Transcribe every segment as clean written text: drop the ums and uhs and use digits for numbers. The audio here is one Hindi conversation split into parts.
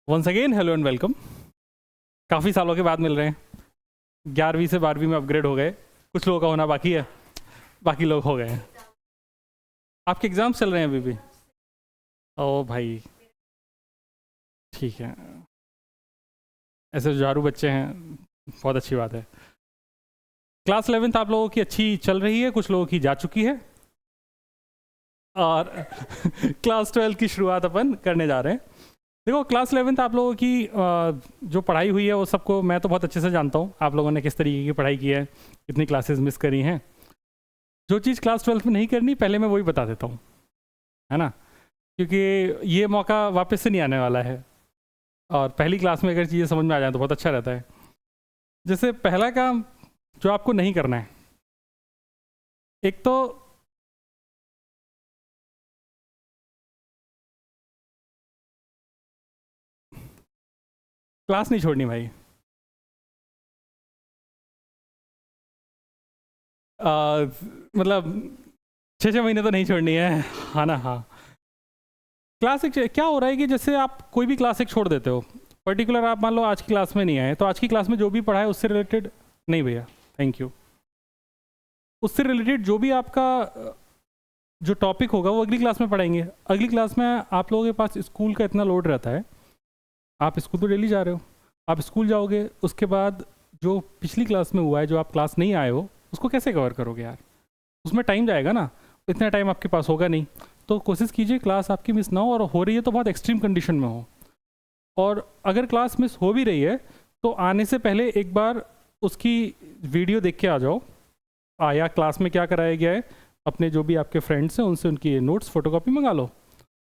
Once again hello and welcome. काफ़ी सालों के बाद मिल रहे हैं। 11वीं से 12वीं में अपग्रेड हो गए, कुछ लोगों का होना बाकी है, बाकी लोग हो गए हैं। आपके एग्ज़ाम्स चल रहे हैं अभी भी? ओ भाई, ठीक है। ऐसे जुझारू बच्चे हैं, बहुत अच्छी बात है। क्लास 11th आप लोगों की अच्छी चल रही है, कुछ लोगों की जा चुकी है, और क्लास 12 की शुरुआत अपन करने जा रहे हैं। देखो, क्लास 11th आप लोगों की जो पढ़ाई हुई है वो सबको मैं तो बहुत अच्छे से जानता हूँ। आप लोगों ने किस तरीके की पढ़ाई की है, कितनी क्लासेस मिस करी हैं। जो चीज़ क्लास 12 में नहीं करनी पहले मैं वही बता देता हूँ, है ना, क्योंकि ये मौका वापस से नहीं आने वाला है। और पहली क्लास में अगर चीज़ें समझ में आ जाए तो बहुत अच्छा रहता है। जैसे पहला काम जो आपको नहीं करना है, एक तो क्लास नहीं छोड़नी भाई। मतलब 6-6 महीने तो नहीं छोड़नी है, हाँ ना। हाँ, क्लास एक क्या हो रहा है कि जैसे आप कोई भी क्लास एक छोड़ देते हो, पर्टिकुलर आप मान लो आज की क्लास में नहीं आए, तो आज की क्लास में जो भी पढ़ा है उससे रिलेटेड नहीं भैया, थैंक यू, उससे रिलेटेड जो भी आपका जो टॉपिक होगा वो अगली क्लास में पढ़ाएंगे। अगली क्लास में आप लोगों के पास स्कूल का इतना लोड रहता है, आप स्कूल तो डेली जा रहे हो, आप स्कूल जाओगे, उसके बाद जो पिछली क्लास में हुआ है, जो आप क्लास नहीं आए हो, उसको कैसे कवर करोगे यार? उसमें टाइम जाएगा ना, इतना टाइम आपके पास होगा नहीं। तो कोशिश कीजिए क्लास आपकी मिस ना हो, और हो रही है तो बहुत एक्सट्रीम कंडीशन में हो। और अगर क्लास मिस हो भी रही है तो आने से पहले एक बार उसकी वीडियो देख के आ जाओ, आया क्लास में क्या कराया गया है, अपने जो भी आपके फ्रेंड्स हैं उनसे उनकी नोट्स फोटोकॉपी मंगा लो,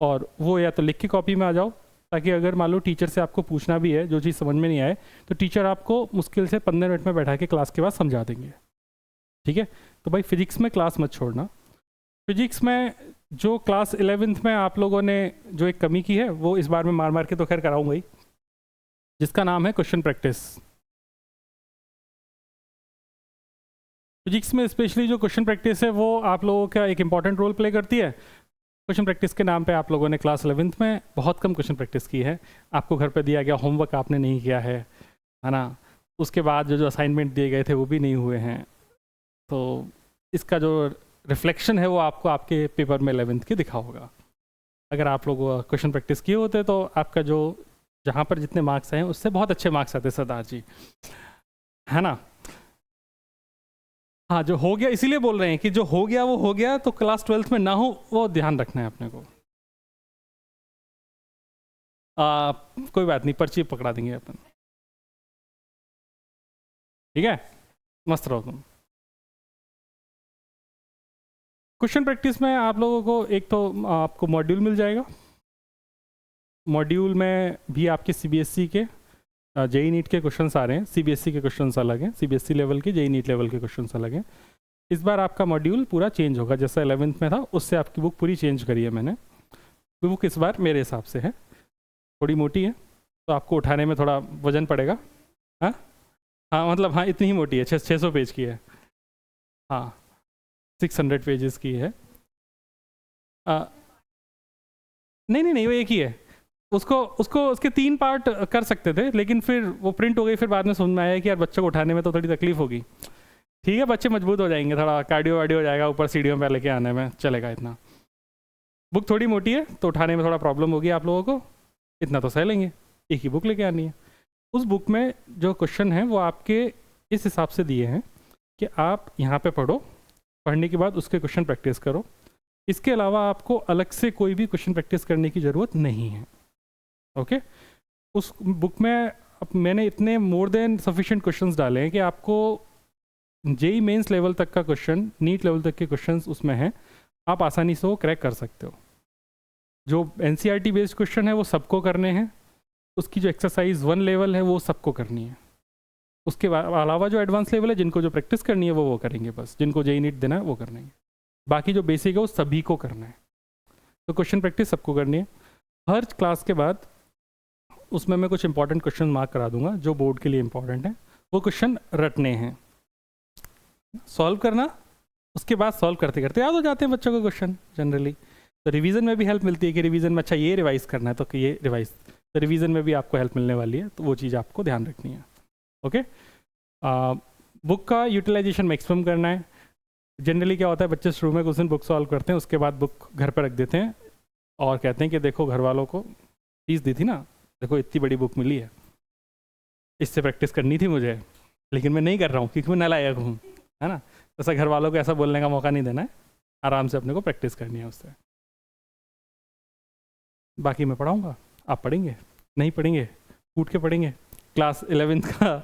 और वो या तो लिख के कॉपी में आ जाओ, ताकि अगर मान लो टीचर से आपको पूछना भी है, जो चीज़ समझ में नहीं आए, तो टीचर आपको मुश्किल से 15 मिनट में बैठा के क्लास के बाद समझा देंगे। ठीक है? तो भाई फिजिक्स में क्लास मत छोड़ना। फिजिक्स में जो क्लास 11th में आप लोगों ने जो एक कमी की है, वो इस बार में मार मार के तो खैर कराऊंगा ही, जिसका नाम है क्वेश्चन प्रैक्टिस। फिजिक्स में स्पेशली जो क्वेश्चन प्रैक्टिस है वो आप लोगों का एक इंपॉर्टेंट रोल प्ले करती है। क्वेश्चन प्रैक्टिस के नाम पे आप लोगों ने क्लास 11th में बहुत कम क्वेश्चन प्रैक्टिस की है। आपको घर पे दिया गया होमवर्क आपने नहीं किया है ना, उसके बाद जो जो असाइनमेंट दिए गए थे वो भी नहीं हुए हैं। तो इसका जो रिफ्लेक्शन है वो आपको आपके पेपर में 11th के दिखा होगा। अगर आप लोग क्वेश्चन प्रैक्टिस किए होते तो आपका जो जहाँ पर जितने मार्क्स आए उससे बहुत अच्छे मार्क्स आते सरदार जी, है ना। हाँ, जो हो गया, इसीलिए बोल रहे हैं कि जो हो गया वो हो गया, तो क्लास 12th में ना हो वो ध्यान रखना है अपने को। कोई बात नहीं, पर्ची पकड़ा देंगे अपन, ठीक है, मस्त रहो तुम। क्वेश्चन प्रैक्टिस में आप लोगों को एक तो आपको मॉड्यूल मिल जाएगा। मॉड्यूल में भी आपके सीबीएसई के जेई नीट के क्वेश्चंस आ रहे हैं, सीबीएसई के क्वेश्चंस अलग हैं, सीबीएसई लेवल के, जेई नीट लेवल के क्वेश्चंस अलग हैं। इस बार आपका मॉड्यूल पूरा चेंज होगा, जैसा 11th में था उससे आपकी बुक पूरी चेंज करी है मैंने। बुक इस बार मेरे हिसाब से है थोड़ी मोटी है, तो आपको उठाने में थोड़ा वजन पड़ेगा। हाँ हाँ, मतलब हाँ, इतनी ही मोटी है, 600 पेज की है। हाँ, 600 पेजेस की है। नहीं नहीं नहीं, वो एक ही है। उसको उसको उसके 3 पार्ट कर सकते थे, लेकिन फिर वो प्रिंट हो गई, फिर बाद में समझ में आया कि यार बच्चों को उठाने में तो थोड़ी तकलीफ होगी। ठीक है, बच्चे मजबूत हो जाएंगे, थोड़ा कार्डियो वार्डियो हो जाएगा, ऊपर सीढ़ियों पर लेके आने में चलेगा इतना। बुक थोड़ी मोटी है तो उठाने में थोड़ा प्रॉब्लम होगी आप लोगों को, इतना तो सह लेंगे, एक ही बुक लेके आनी है। उस बुक में जो क्वेश्चन है वो आपके इस हिसाब से दिए हैं कि आप यहाँ पे पढ़ो, पढ़ने के बाद उसके क्वेश्चन प्रैक्टिस करो। इसके अलावा आपको अलग से कोई भी क्वेश्चन प्रैक्टिस करने की ज़रूरत नहीं है। ओके, उस बुक में मैंने इतने मोर देन सफिशिएंट क्वेश्चंस डाले हैं कि आपको जेई मेंस लेवल तक का क्वेश्चन, नीट लेवल तक के क्वेश्चंस उसमें हैं, आप आसानी से वो क्रैक कर सकते हो। जो एनसीईआरटी बेस्ड क्वेश्चन है वो सबको करने हैं, उसकी जो एक्सरसाइज 1 लेवल है वो सबको करनी है। उसके अलावा जो एडवांस लेवल है, जिनको जो प्रैक्टिस करनी है वो करेंगे, बस जिनको जेई नीट देना है वो करेंगे। बाकी जो बेसिक है वो सभी को करना है। तो क्वेश्चन प्रैक्टिस सबको करनी है। हर क्लास के बाद उसमें मैं कुछ इंपॉर्टेंट क्वेश्चन मार्क करा दूंगा जो बोर्ड के लिए इंपॉर्टेंट है। वो क्वेश्चन रटने हैं, सॉल्व करना, उसके बाद सॉल्व करते करते याद हो जाते हैं बच्चों को क्वेश्चन जनरली। तो रिवीजन में भी हेल्प मिलती है कि रिवीजन में अच्छा ये रिवाइज करना है तो ये रिवाइज, तो रिवीजन में भी आपको हेल्प मिलने वाली है, तो वो चीज़ आपको ध्यान रखनी है। ओके, बुक का यूटिलाइजेशन मैक्सिमम करना है। जनरली क्या होता है, बच्चे शुरू में कुछ दिन बुक सॉल्व करते हैं, उसके बाद बुक घर पर रख देते हैं और कहते हैं कि देखो घर वालों को फीस दी थी ना, देखो इतनी बड़ी बुक मिली है, इससे प्रैक्टिस करनी थी मुझे, लेकिन मैं नहीं कर रहा हूँ क्योंकि मैं नालायक हूँ, है ना। ऐसा घर वालों को ऐसा बोलने का मौका नहीं देना है, आराम से अपने को प्रैक्टिस करनी है उससे। बाकी मैं पढ़ाऊँगा, आप पढ़ेंगे, नहीं पढ़ेंगे कूट के पढ़ेंगे। क्लास 11th का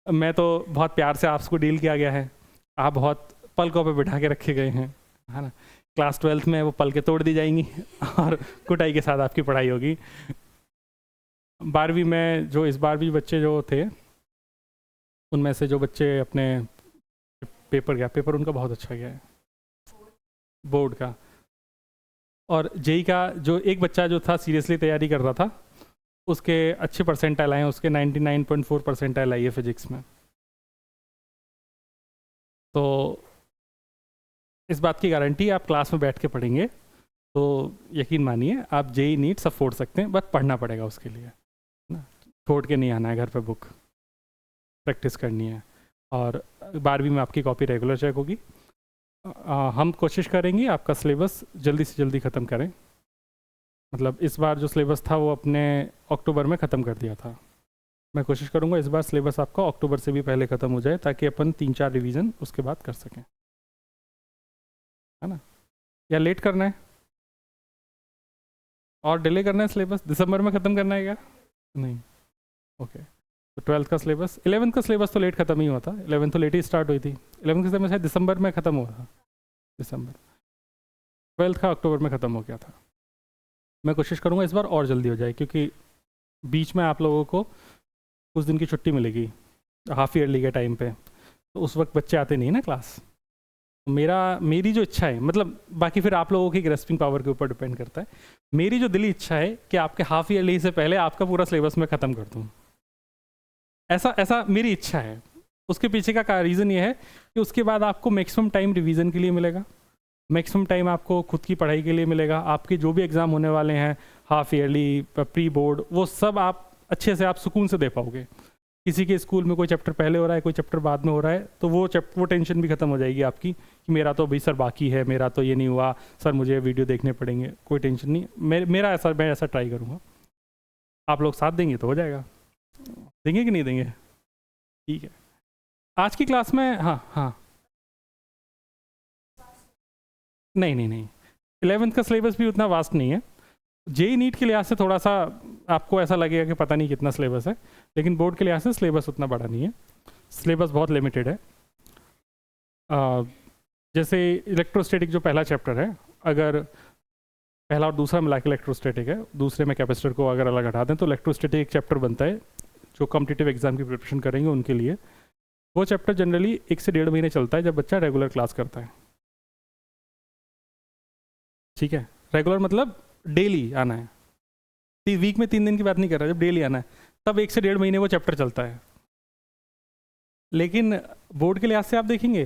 मैं तो बहुत प्यार से आपको डील किया गया है, आप बहुत पलकों पे बिठा के रखे गए हैं, है ना। क्लास 12th में वो पलकें तोड़ दी जाएंगी और कुटाई के साथ आपकी पढ़ाई होगी। 12वीं में जो इस बार भी बच्चे जो थे, उनमें से जो बच्चे अपने पेपर उनका बहुत अच्छा गया है बोर्ड का, और जेई का जो एक बच्चा जो था सीरियसली तैयारी कर रहा था, उसके अच्छे परसेंटाइल आए हैं, उसके 99.4 परसेंटाइल आई है फिजिक्स में। तो इस बात की गारंटी आप क्लास में बैठ के पढ़ेंगे तो यकीन मानिए आप जेई नीट सब फोड़ सकते हैं, बस पढ़ना पड़ेगा उसके लिए ना, छोड़ के नहीं आना है घर पे, बुक प्रैक्टिस करनी है। और 12वीं में आपकी कॉपी रेगुलर चेक होगी। हम कोशिश करेंगे आपका सिलेबस जल्दी से जल्दी ख़त्म करें, मतलब इस बार जो सिलेबस था वो अपने अक्टूबर में ख़त्म कर दिया था, मैं कोशिश करूँगा इस बार सिलेबस आपका अक्टूबर से भी पहले ख़त्म हो जाए, ताकि अपन 3-4 रिवीजन उसके बाद कर सकें, है ना। या लेट करना है और डिले करना है, सिलेबस दिसंबर में ख़त्म करना है क्या? नहीं, ओके। तो 12th का सिलेबस, 11th का सिलेबस तो लेट ख़त्म ही हुआ था, 11th तो लेट ही स्टार्ट हुई थी, 11th का सिलेबस शायद दिसंबर में ख़त्म हुआ था, दिसंबर। 12th का अक्टूबर में ख़त्म हो गया था। मैं कोशिश करूँगा इस बार और जल्दी हो जाए, क्योंकि बीच में आप लोगों को कुछ दिन की छुट्टी मिलेगी हाफ ईयरली के टाइम पे, तो उस वक्त बच्चे आते नहीं ना क्लास। मेरी जो इच्छा है, मतलब बाकी फिर आप लोगों की ग्रेस्पिंग पावर के ऊपर डिपेंड करता है, मेरी जो दिली इच्छा है कि आपके हाफ ईयरली से पहले आपका पूरा सिलेबस मैं ख़त्म कर दूँ, ऐसा मेरी इच्छा है। उसके पीछे का रीज़न ये है कि उसके बाद आपको मैक्सिमम टाइम रिवीजन के लिए मिलेगा, मैक्सिमम टाइम आपको खुद की पढ़ाई के लिए मिलेगा, आपके जो भी एग्ज़ाम होने वाले हैं हाफ ईयरली प्री बोर्ड, वो सब आप अच्छे से आप सुकून से दे पाओगे। किसी के स्कूल में कोई चैप्टर पहले हो रहा है, कोई चैप्टर बाद में हो रहा है, तो वो टेंशन भी ख़त्म हो जाएगी आपकी कि मेरा तो अभी सर बाकी है, मेरा तो ये नहीं हुआ सर, मुझे वीडियो देखने पड़ेंगे, कोई टेंशन नहीं। मैं ऐसा ट्राई करूँगा, आप लोग साथ देंगे तो हो जाएगा। देंगे कि नहीं देंगे? ठीक है। आज की क्लास में हाँ नहीं 11th का सिलेबस भी उतना वास्ट नहीं है, जेई नीट के लिहाज से थोड़ा सा आपको ऐसा लगेगा कि पता नहीं कितना सिलेबस है, लेकिन बोर्ड के लिहाज से सिलेबस उतना बड़ा नहीं है, सिलेबस बहुत लिमिटेड है। जैसे इलेक्ट्रोस्टैटिक जो पहला चैप्टर है, अगर पहला और दूसरा मिला के इलेक्ट्रोस्टैटिक है, दूसरे में कैपेसिटर को अगर अलग हटा दें तो इलेक्ट्रोस्टैटिक एक चैप्टर बनता है जो कॉम्पिटिटिव एग्जाम की प्रिपरेशन करेंगे उनके लिए। वो चैप्टर जनरली 1 से 1.5 महीने चलता है जब बच्चा रेगुलर क्लास करता है, ठीक है। रेगुलर मतलब डेली आना है, वीक में 3 दिन की बात नहीं कर रहा, जब डेली आना है तब 1 से 1.5 महीने वो चैप्टर चलता है। लेकिन बोर्ड के लिहाज से आप देखेंगे,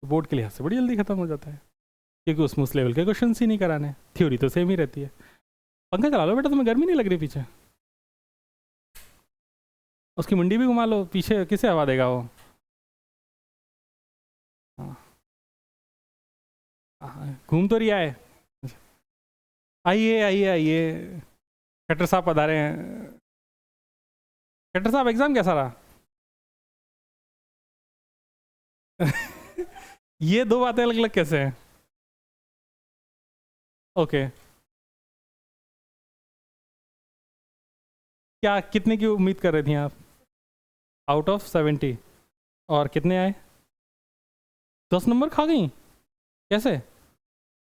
बोर्ड के लिहाज से बड़ी जल्दी खत्म हो जाता है, क्योंकि उसमें उस लेवल के क्वेश्चन ही नहीं कराने, थ्योरी तो सेम ही रहती है। पंखा चला लो बेटा, तुम्हें गर्मी नहीं लग रही पीछे? उसकी मुंडी भी घुमा लो, पीछे किसे हवा देगा वो? घूम तो रिया है। आइए आइए आइए, खट्टर साहब पधारे हैं। खट्टर साहब एग्जाम कैसा रहा? ये दो बातें अलग अलग कैसे हैं? ओके, क्या कितने की उम्मीद कर रही थी आप? आउट ऑफ 70 और कितने आए? 10 नंबर खा गई कैसे?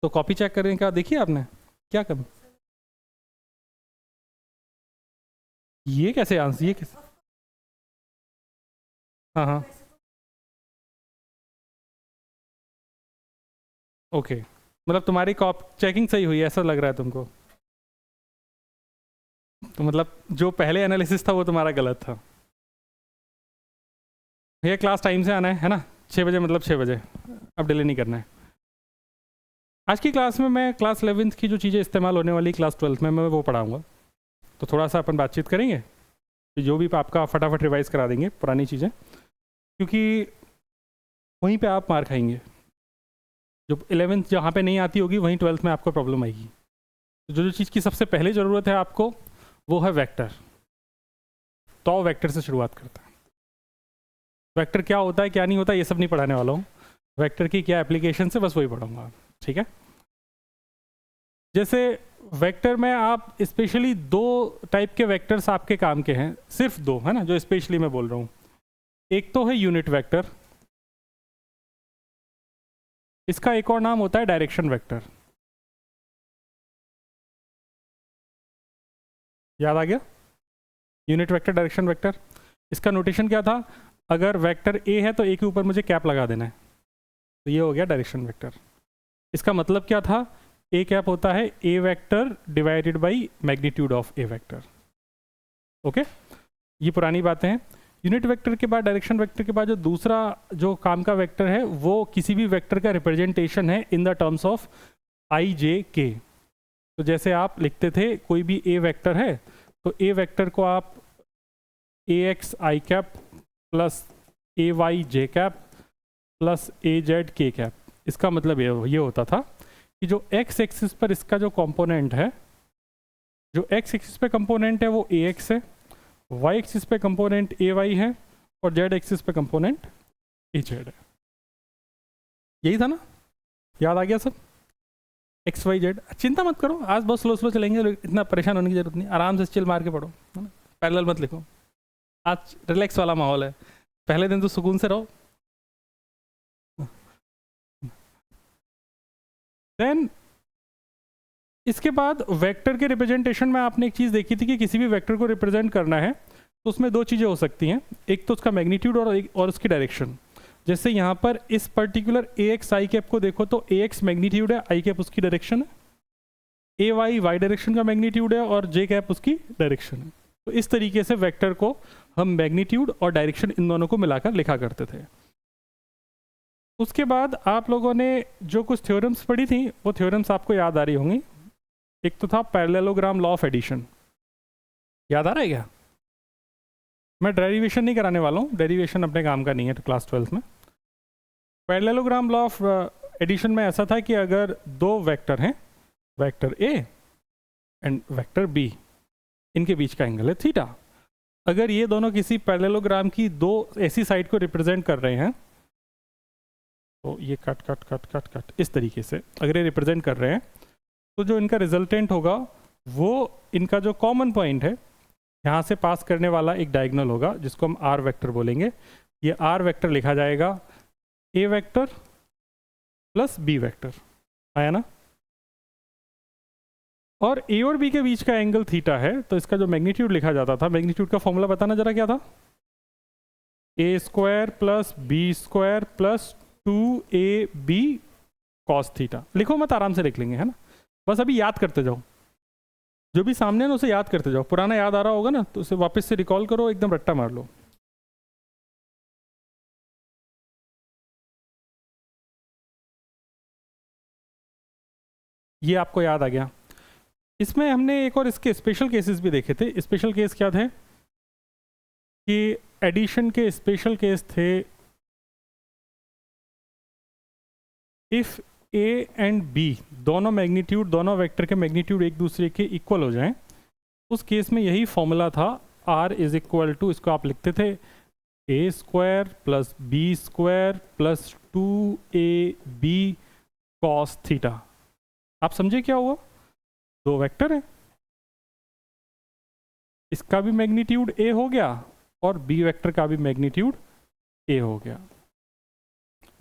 तो कॉपी चेक करने का देखिए आपने क्या कर, ये कैसे आंसर, ये कैसे? हाँ ओके, मतलब तुम्हारी कॉप चेकिंग सही हुई है ऐसा लग रहा है तुमको? तो मतलब जो पहले एनालिसिस था वो तुम्हारा गलत था। भैया क्लास टाइम से आना है ना, 6 बजे, मतलब 6 बजे, अब डिले नहीं करना है। आज की क्लास में मैं क्लास 11th की जो चीज़ें इस्तेमाल होने वाली क्लास 12th में मैं वो पढ़ाऊँगा। तो थोड़ा सा अपन बातचीत करेंगे, तो जो भी आपका फटाफट रिवाइज करा देंगे पुरानी चीज़ें, क्योंकि वहीं पे आप मार खाएंगे। जो 11th जहाँ पे नहीं आती होगी वहीं 12th में आपको प्रॉब्लम आएगी। तो जो चीज़ की सबसे पहले ज़रूरत है आपको वो है वेक्टर। तो वेक्टर से शुरुआत करता है। वेक्टर क्या होता है क्या नहीं होता ये सब नहीं पढ़ाने वाला हूँ, वेक्टर की क्या एप्लीकेशन है बस वही पढ़ाऊँगा, ठीक है। जैसे वेक्टर में आप स्पेशली 2 टाइप के वेक्टर्स आपके काम के हैं, सिर्फ 2 है ना जो स्पेशली मैं बोल रहा हूँ। एक तो है यूनिट वेक्टर, इसका एक और नाम होता है डायरेक्शन वेक्टर। याद आ गया? Unit vector, direction vector. इसका नोटेशन क्या था? अगर वेक्टर ए है तो ए के ऊपर मुझे कैप लगा देना है, तो ये हो गया डायरेक्शन वेक्टर। इसका मतलब क्या था? ए कैप होता है a vector divided by magnitude of a vector. Okay, ये पुरानी बातें हैं। यूनिट वेक्टर के बाद, डायरेक्शन वेक्टर के बाद जो दूसरा जो काम का वेक्टर है वो किसी भी वेक्टर का रिप्रेजेंटेशन है इन द टर्म्स ऑफ आई जे के। तो जैसे आप लिखते थे कोई भी ए वेक्टर है तो ए वेक्टर को आप ए x i cap plus A y j cap plus A Z के कैप। इसका मतलब ये होता था कि जो एक्स एक्सिस पर इसका जो कंपोनेंट है, जो एक्स एक्सिस पे कंपोनेंट है वो ए एक्स है, वाई एक्सिस पे कंपोनेंट ए वाई है और जेड एक्सिस पे कंपोनेंट ए जेड है। यही था ना? याद आ गया सब? X Y Z. चिंता मत करो, आज बहुत स्लो स्लो चलेंगे, इतना परेशान होने की जरूरत नहीं, आराम से चिल मार के पढ़ो, है ना? पैरेलल मत लिखो, आज रिलैक्स वाला माहौल है, पहले दिन तो सुकून से रहो। देन इसके बाद वेक्टर के रिप्रेजेंटेशन में आपने एक चीज़ देखी थी कि किसी भी वेक्टर को रिप्रेजेंट करना है तो उसमें 2 चीज़ें हो सकती हैं, एक तो उसका मैग्नीट्यूड और उसकी डायरेक्शन। जैसे यहाँ पर इस particular A x i cap को देखो तो ए एक्स मैग्नीट्यूड है, आई कैप उसकी डायरेक्शन है, ए वाई वाई डायरेक्शन का मैग्नीट्यूड है और जे कैप उसकी डायरेक्शन है। तो इस तरीके से वेक्टर को हम मैग्नीट्यूड और डायरेक्शन इन दोनों को मिलाकर लिखा करते थे। उसके बाद आप लोगों ने जो कुछ थ्योरम्स पढ़ी थी वो थ्योरम्स आपको याद आ रही होंगी। एक तो था पैरेललोग्राम लॉ ऑफ एडिशन, याद आ रहा है क्या? मैं डेरिवेशन नहीं कराने वाला हूँ, डेरिवेशन अपने काम का नहीं है तो क्लास 12th में। पैरेललोग्राम लॉ ऑफ एडिशन में ऐसा था कि अगर 2 वेक्टर हैं, vector A and vector B, इनके बीच का एंगल है थीटा। अगर ये दोनों किसी पैरेललोग्राम की 2 ऐसी साइड को रिप्रेजेंट कर रहे हैं तो ये cut cut cut cut cut इस तरीके से अगर ये रिप्रेजेंट कर रहे हैं तो जो इनका रिजल्टेंट होगा वो इनका जो कॉमन पॉइंट है यहाँ से पास करने वाला एक डायगोनल होगा जिसको हम आर वेक्टर बोलेंगे। ये आर वेक्टर लिखा जाएगा a vector plus B vector, आया ना? और ए और बी के बीच का एंगल थीटा है तो इसका जो मैग्नीट्यूड लिखा जाता था, मैग्नीट्यूड का फॉर्मूला बताना जरा क्या था? A square plus B square plus 2ab cos theta. लिखो मत, आराम से लिख लेंगे, है ना? बस अभी याद करते जाओ, जो भी सामने ना उसे याद करते जाओ। पुराना याद आ रहा होगा ना तो उसे वापस से रिकॉल करो, एकदम रट्टा मार लो। ये आपको याद आ गया। इसमें हमने एक और इसके स्पेशल केसेस भी देखे थे। स्पेशल केस क्या थे कि एडिशन के स्पेशल केस थे इफ ए एंड बी दोनों मैग्नीट्यूड, दोनों वेक्टर के मैग्नीट्यूड एक दूसरे के इक्वल हो जाएं, उस केस में यही फॉर्मूला था R इज इक्वल टू, इसको आप लिखते थे a square plus B square plus 2ab cos theta. आप समझे क्या हुआ? 2 वेक्टर है, इसका भी मैग्नीट्यूड ए हो गया और बी वेक्टर का भी मैग्नीट्यूड ए हो गया।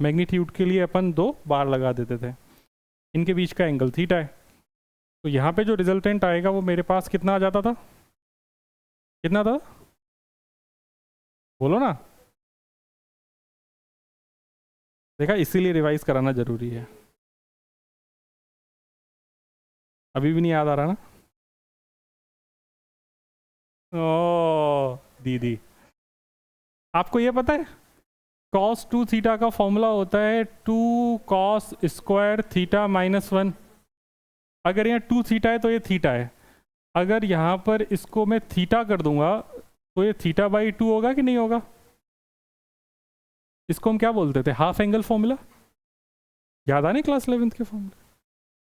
मैग्नीट्यूड के लिए अपन 2 बार लगा देते थे, इनके बीच का एंगल थीटा है। तो यहाँ पे जो रिजल्टेंट आएगा वो मेरे पास कितना आ जाता था? कितना था? बोलो ना। देखा, इसीलिए रिवाइज कराना जरूरी है। अभी भी नहीं याद आ रहा ना? ओ दीदी, आपको ये पता है cos 2 थीटा का फॉर्मूला होता है 2 cos स्क्वायर थीटा माइनस 1। अगर यहाँ 2 थीटा है तो ये थीटा है, अगर यहाँ पर इसको मैं थीटा कर दूंगा तो ये थीटा बाई 2 होगा कि नहीं होगा? इसको हम क्या बोलते थे? हाफ एंगल फॉर्मूला, याद आ नहीं क्लास 11th के फॉर्मूला?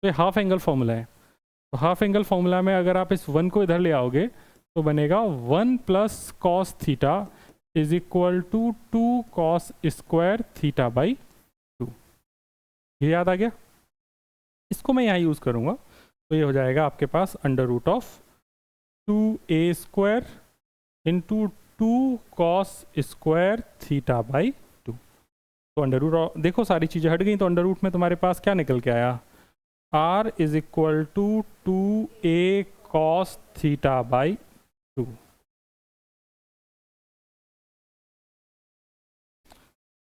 तो ये हाफ एंगल फॉर्मूला है। तो हाफ एंगल फॉर्मूला में अगर आप इस 1 को इधर ले आओगे तो बनेगा 1 plus cos theta is equal to 2 cos square theta by 2। ये याद आ गया? इसको मैं यहाँ यूज़ करूँगा तो ये हो जाएगा आपके पास under root of 2a square into 2 cos square theta by 2। तो अंडर रूट, देखो सारी चीज़ें हट गई, तो अंडर रूट में तुम्हारे पास क्या निकल के आया? r is equal to 2a cos theta by 2।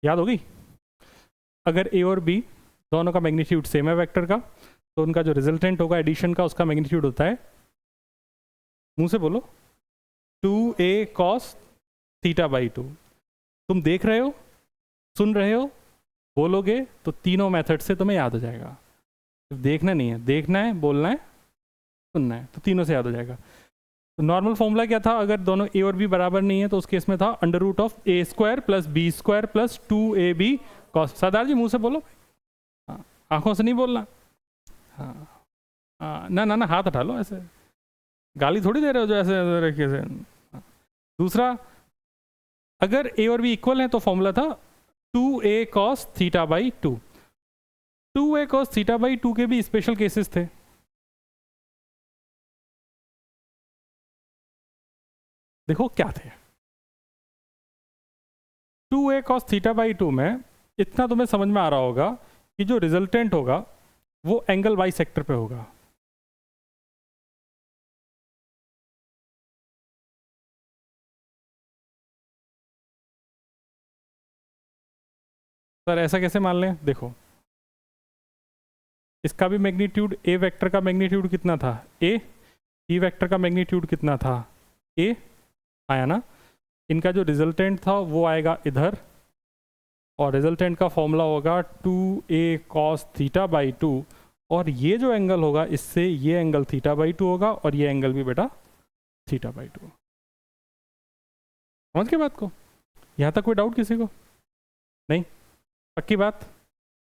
याद होगी? अगर a और b दोनों का मैग्नीट्यूड सेम है वेक्टर का, तो उनका जो रिजल्टेंट होगा एडिशन का, उसका मैग्नीट्यूड होता है, मुंह से बोलो, 2a कॉस थीटा बाई 2। तुम देख रहे हो, सुन रहे हो, बोलोगे तो तीनों मेथड से तुम्हें याद हो जाएगा। देखना नहीं है, देखना है, बोलना है, सुनना है, तो तीनों से याद हो जाएगा। तो नॉर्मल फॉर्मूला क्या था? अगर दोनों a और b बराबर नहीं है तो उस केस में था under root of a square plus b square plus 2ab cos. सरदार जी मुंह से बोलो, हाँ, आंखों से नहीं बोलना। हाँ, ना ना ना, हाथ हटा लो, ऐसे गाली थोड़ी दे रहे हो जो ऐसे रखे से। दूसरा, अगर a और b इक्वल है तो फॉर्मूला था 2a cos theta by 2। 2a cos theta by 2 के भी स्पेशल केसेस थे। देखो क्या थे? 2a कॉस थीटा बाई 2 में इतना तुम्हें समझ में आ रहा होगा कि जो रिजल्टेंट होगा वो एंगल बाई सेक्टर पे होगा। सर ऐसा कैसे मान लें? देखो, इसका भी मैग्नीट्यूड, ए वेक्टर का मैग्नीट्यूड कितना था? ए। ई वेक्टर का मैग्नीट्यूड कितना था? ए। आया ना? इनका जो रिजल्टेंट था वो आएगा इधर, और रिजल्टेंट का फॉर्मूला होगा 2a कॉस थीटा बाई 2, और ये जो एंगल होगा इससे ये एंगल थीटा बाई 2 होगा, और ये एंगल भी बेटा थीटा बाई 2। समझ के बात को? यहाँ तक कोई डाउट किसी को? नहीं? पक्की बात?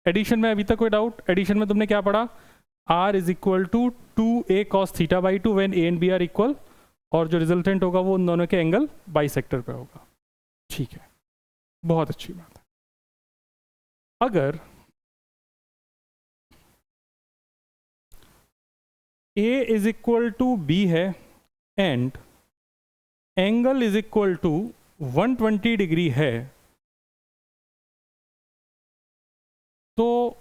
एडिशन में अभी तक कोई डाउट? एडिशन में तुमने क्या पढ़ा? r is equal to 2a cos theta by 2 when a and b are equal, और जो रिजल्टेंट होगा वो उन दोनों के एंगल बाई सेक्टर पे होगा। ठीक है, बहुत अच्छी बात है। अगर a is equal to b है and angle is equal to 120 degree है, तो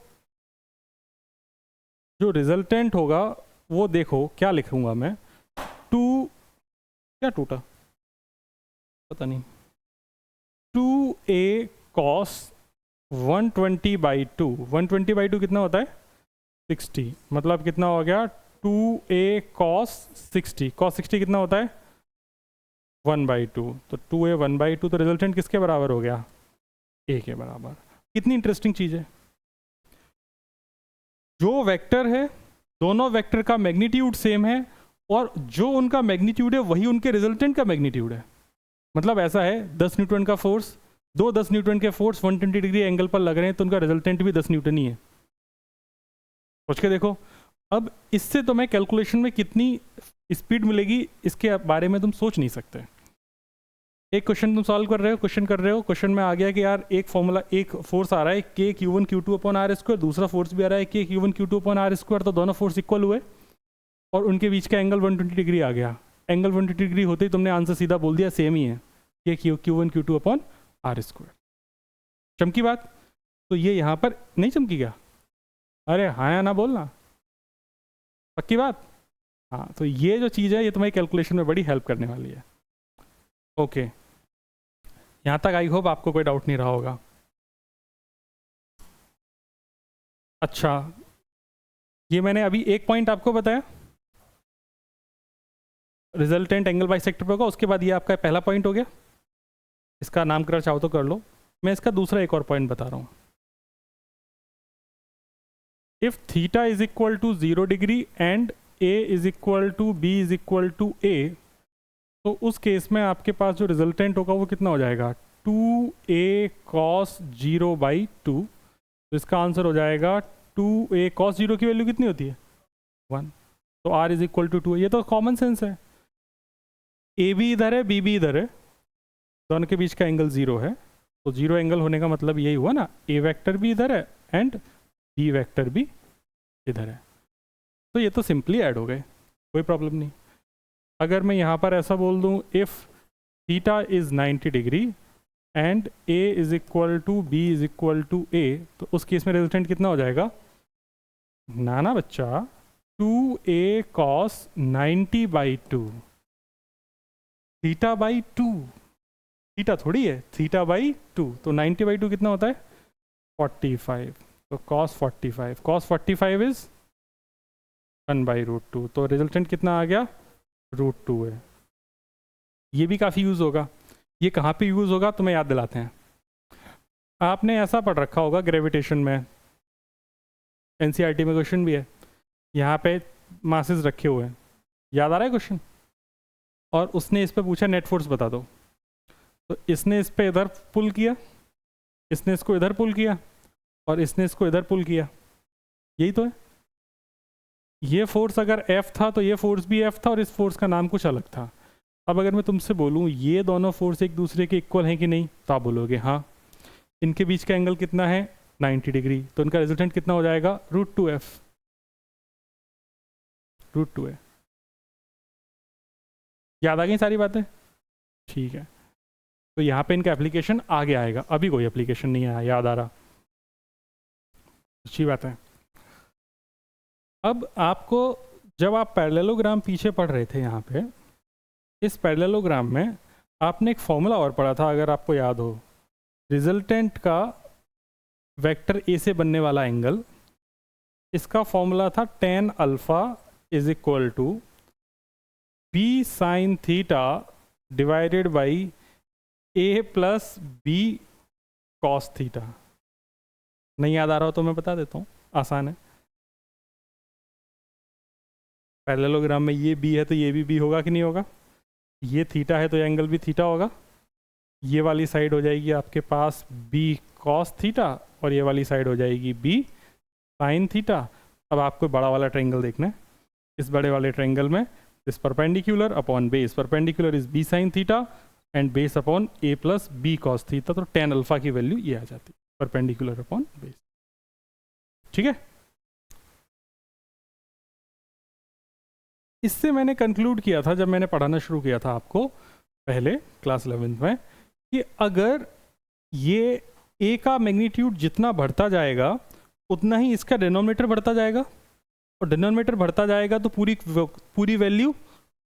जो रिजल्टेंट होगा वो देखो क्या लिखूंगा मैं। 2, क्या टूटा पता नहीं, 2a कॉस 120 बाई 2। 120 बाई 2 कितना होता है? 60। मतलब कितना हो गया? 2a cos 60। कॉस 60 कितना होता है? 1 बाई 2। तो 2a 1 बाई 2, तो रिजल्टेंट किसके बराबर हो गया? a के बराबर। कितनी इंटरेस्टिंग चीज़ है। जो वेक्टर है, दोनों वेक्टर का मैग्नीट्यूड सेम है, और जो उनका मैग्नीट्यूड है वही उनके रिजल्टेंट का मैग्नीट्यूड है। मतलब ऐसा है, 10 न्यूटन का फोर्स, दो 10 न्यूटन के फोर्स 120 डिग्री एंगल पर लग रहे हैं, तो उनका रिजल्टेंट भी 10 न्यूटन ही है। सोच के देखो। अब इससे तुम्हें कैलकुलेशन में कितनी स्पीड मिलेगी इसके बारे में तुम सोच नहीं सकते। एक क्वेश्चन तुम सॉल्व कर रहे हो, क्वेश्चन में आ गया कि यार एक फॉर्मूला, एक फोर्स आ रहा है k q1 q2 upon R square, दूसरा फोर्स भी आ रहा है k q1 q2 upon R square, तो दोनों फोर्स इक्वल हुए और उनके बीच का एंगल 120 डिग्री आ गया। एंगल 120 डिग्री होते ही तुमने आंसर सीधा बोल दिया सेम ही है, k q1 q2 upon R square. चमकी बात? तो ये यहाँ पर नहीं चमकी क्या? अरे हाँ या ना बोलना, पक्की बात? हाँ, तो ये जो चीज़ है ये तुम्हारी कैलकुलेशन में बड़ी हेल्प करने वाली है। ओके, यहाँ तक आई होप आपको कोई डाउट नहीं रहा होगा। अच्छा, ये मैंने अभी एक पॉइंट आपको बताया, रिजल्टेंट एंगल बाई सेक्टर पे होगा। उसके बाद ये आपका पहला पॉइंट हो गया, इसका नामकरण चाहो तो कर लो। मैं इसका दूसरा एक और पॉइंट बता रहा हूँ। If theta is equal to 0 degree and a is equal to b is equal to a, तो उस केस में आपके पास जो रिजल्टेंट होगा वो कितना हो जाएगा 2a cos 0/2। तो इसका आंसर हो जाएगा 2a cos 0 की वैल्यू कितनी होती है 1, तो r इज इक्वल टू 2। ये तो कॉमन सेंस है, ए भी इधर है बी भी इधर है, दोनों के बीच का एंगल 0 है, तो 0 एंगल होने का मतलब यही हुआ ना, ए वेक्टर भी इधर है एंड बी वेक्टर भी इधर है। तो ये तो सिंपली ऐड हो गए, कोई प्रॉब्लम नहीं। अगर मैं यहाँ पर ऐसा बोल दूँ if theta is 90 degree and a is equal to b is equal to a, तो उस केस में रिजल्टेंट कितना हो जाएगा ना बच्चा 2a cos 90/2, theta by 2, theta थोड़ी है, थीटा बाई 2, तो 90/2 कितना होता है 45, तो cos 45 इज 1/√2, तो रिजल्टेंट कितना आ गया √2 है। ये भी काफ़ी यूज़ होगा। ये कहाँ पे यूज़ होगा तुम्हें याद दिलाते हैं। आपने ऐसा पढ़ रखा होगा ग्रेविटेशन में, एनसीईआरटी में क्वेश्चन भी है, यहाँ पे मासेस रखे हुए हैं, याद आ रहा है क्वेश्चन, और उसने इस पे पूछा नेट फोर्स बता दो, तो इसने इस पे इधर पुल किया, इसने इसको इधर पुल किया और इसने इसको इधर पुल किया, यही तो है। ये फोर्स अगर F था तो ये फोर्स भी F था और इस फोर्स का नाम कुछ अलग था। अब अगर मैं तुमसे बोलूँ ये दोनों फोर्स एक दूसरे के इक्वल हैं कि नहीं, तो आप बोलोगे हाँ। इनके बीच का एंगल कितना है 90 डिग्री, तो इनका रिजल्टेंट कितना हो जाएगा √2F, √2 है। याद आ गई सारी बातें, ठीक है। तो यहाँ पे इनका एप्लीकेशन आगे आएगा, अभी कोई एप्लीकेशन नहीं आया, याद आ रहा, अच्छी बात है। अब आपको जब आप पैरेललोग्राम पीछे पढ़ रहे थे यहाँ पे, इस पैरेललोग्राम में आपने एक फॉर्मूला और पढ़ा था अगर आपको याद हो, रिजल्टेंट का वेक्टर ए से बनने वाला एंगल, इसका फॉर्मूला था tan alpha is equal to b sin theta divided by a plus b cos theta. नहीं याद आ रहा हो तो मैं बता देता हूँ, आसान है। पैरेललोग्राम में ये b है तो ये भी b होगा कि नहीं होगा, ये थीटा है तो ये एंगल भी थीटा होगा, ये वाली साइड हो जाएगी आपके पास b cos थीटा और ये वाली साइड हो जाएगी b sin थीटा। अब आपको बड़ा वाला ट्रायंगल देखना है, इस बड़े वाले ट्रायंगल में this perpendicular upon base perpendicular is b sin theta and base upon a plus b cos theta, तो tan अल्फा की वैल्यू ये आ जाती है, परपेंडिकुलर अपॉन बेस, ठीक है। इससे मैंने कंक्लूड किया था जब मैंने पढ़ाना शुरू किया था आपको पहले क्लास 11th में, कि अगर ये a का मैग्नीट्यूड जितना बढ़ता जाएगा उतना ही इसका डिनोमिनेटर बढ़ता जाएगा, और डिनोमिनेटर बढ़ता जाएगा तो पूरी वैल्यू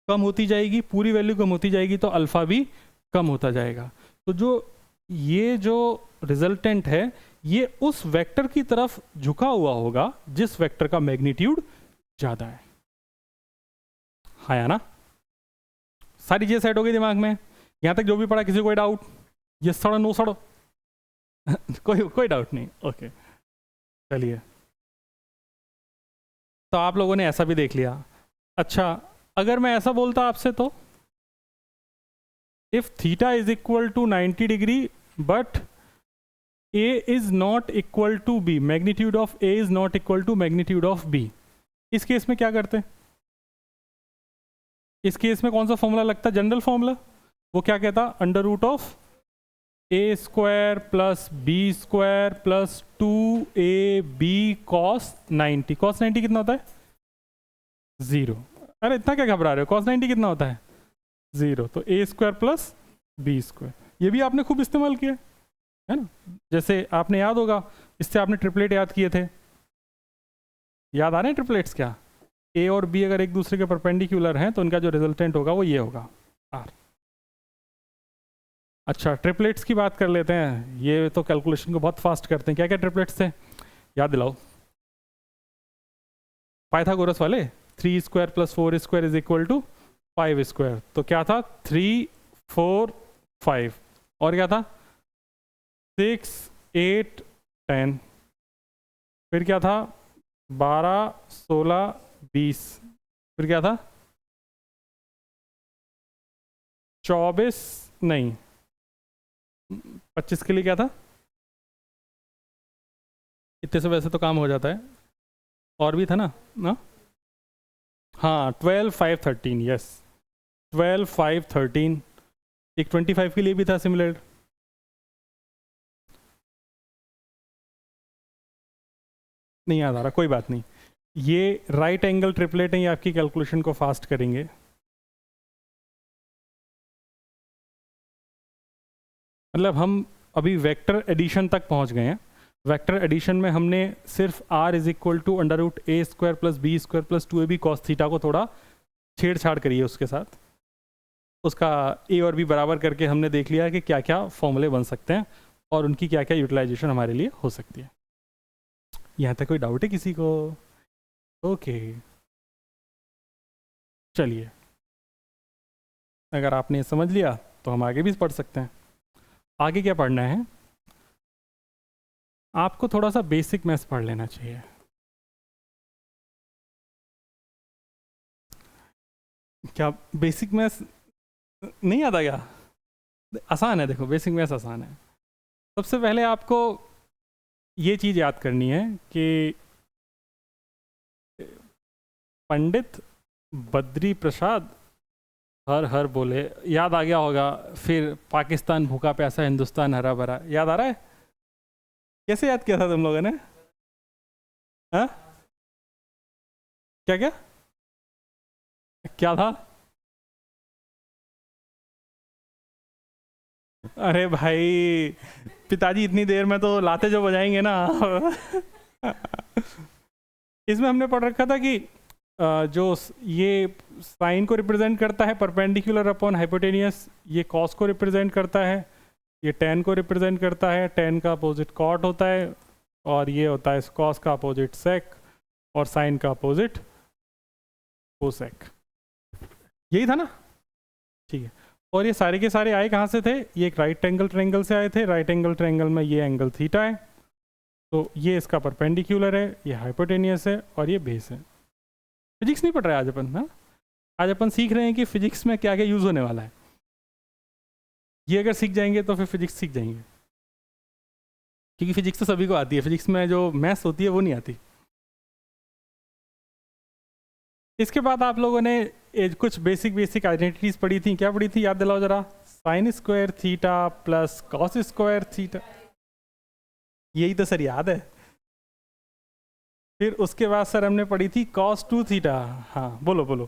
कम होती जाएगी, पूरी वैल्यू कम होती जाएगी तो अल्फ़ा भी कम होता जाएगा। तो ये जो रिजल्टेंट है ये उस वेक्टर की तरफ झुका हुआ होगा जिस वेक्टर का मैग्नीट्यूड ज़्यादा है। हाँ या ना, सारी चीज़ें सेट हो गई दिमाग में, यहाँ तक जो भी पढ़ा, किसी को कोई डाउट, ये सड़ो नो सड़ो कोई डाउट नहीं, ओके चलिए। तो आप लोगों ने ऐसा भी देख लिया। अच्छा, अगर मैं ऐसा बोलता आपसे, तो if theta is equal to 90 degree but a is not equal to b, magnitude of a is not equal to magnitude of b, इस केस में क्या करते? इस केस में कौन सा फॉर्मूला लगता है, जनरल फॉर्मूला, वो क्या कहता, under root of a square plus b square plus 2ab cos 90। cos 90 कितना होता है 0। अरे इतना क्या घबरा रहे हो, cos 90 कितना होता है 0, तो a square plus b square, ये भी आपने खूब इस्तेमाल किया है ना। जैसे आपने याद होगा, इससे आपने ट्रिपलेट याद किए थे, याद आ रहे हैं ट्रिपलेट्स क्या, a और b अगर एक दूसरे के परपेंडिकुलर हैं तो उनका जो रिजल्टेंट होगा वो ये होगा r। अच्छा, ट्रिपलेट्स की बात कर लेते हैं, ये तो कैलकुलेशन को बहुत फास्ट करते हैं। क्या क्या ट्रिपलेट्स थे याद दिलाओ, पाइथागोरस वाले, 3 square plus 4 square is equal to 5 square, तो क्या था 3 4 5, और क्या था 6 8 10, फिर क्या था 12 16 20, फिर क्या था 24 नहीं 25 के लिए क्या था, इतने से वैसे तो काम हो जाता है, और भी था ना हाँ 12 5 13 यस 12 5 13, एक 25 के लिए भी था सिमिलर। नहीं याद आ रहा, कोई बात नहीं, ये राइट एंगल ट्रिपलेट है, ये आपकी कैलकुलेशन को फास्ट करेंगे। मतलब हम अभी वेक्टर एडिशन तक पहुंच गए हैं। वेक्टर एडिशन में हमने सिर्फ r is equal to under root A square plus B square plus 2ab cos theta को थोड़ा छेड़छाड़ करी है उसके साथ, उसका a और b बराबर करके हमने देख लिया है कि क्या क्या फॉर्मूले बन सकते हैं और उनकी क्या क्या यूटिलाइजेशन हमारे लिए हो सकती है। यहाँ तक कोई डाउट है किसी को? ओके चलिए, अगर आपने समझ लिया तो हम आगे भी पढ़ सकते हैं। आगे क्या पढ़ना है, आपको थोड़ा सा बेसिक मैथ्स पढ़ लेना चाहिए। क्या बेसिक मैथ्स नहीं आता क्या? आसान है, देखो बेसिक मैथ्स आसान है। सबसे पहले आपको ये चीज़ याद करनी है कि पंडित बद्री प्रसाद हर हर बोले, याद आ गया होगा। फिर पाकिस्तान भूखा प्यासा हिंदुस्तान हरा भरा, याद आ रहा है? कैसे याद किया था तुम लोगों ने? हाँ क्या क्या क्या था? अरे भाई पिताजी इतनी देर में तो लाते जो बजाएंगे ना। इसमें हमने पढ़ रखा था कि जो ये साइन को रिप्रेजेंट करता है परपेंडिकुलर अपॉन हाइपोटेनियस, ये कॉस को रिप्रेजेंट करता है, ये टेन को रिप्रेजेंट करता है, टेन का अपोजिट कॉट होता है, और ये होता है कॉस का अपोजिट सेक, और साइन का अपोजिट कोसेक। यही था ना? ठीक है। और ये सारे के सारे आए कहाँ से थे? ये एक राइट एंगल ट्रायंगल से आए थे। राइट एंगल ट्रायंगल में ये एंगल थीटा है, तो ये इसका परपेंडिकुलर है, ये हाइपोटेनियस है, और ये बेस है। फिजिक्स नहीं पढ़ रहे आज अपन, हाँ आज अपन सीख रहे हैं कि फिजिक्स में क्या क्या यूज़ होने वाला है। ये अगर सीख जाएंगे तो फिर फिजिक्स सीख जाएंगे, क्योंकि फिजिक्स तो सभी को आती है, फिजिक्स में जो मैथ्स होती है वो नहीं आती। इसके बाद आप लोगों ने कुछ बेसिक आइडेंटिटीज पढ़ी थी। क्या पढ़ी थी, याद दिलाओ जरा? Sine square theta plus cos square theta, यही तो सर याद है। फिर उसके बाद सर हमने पढ़ी थी कॉस 2 थीटा। हाँ बोलो बोलो,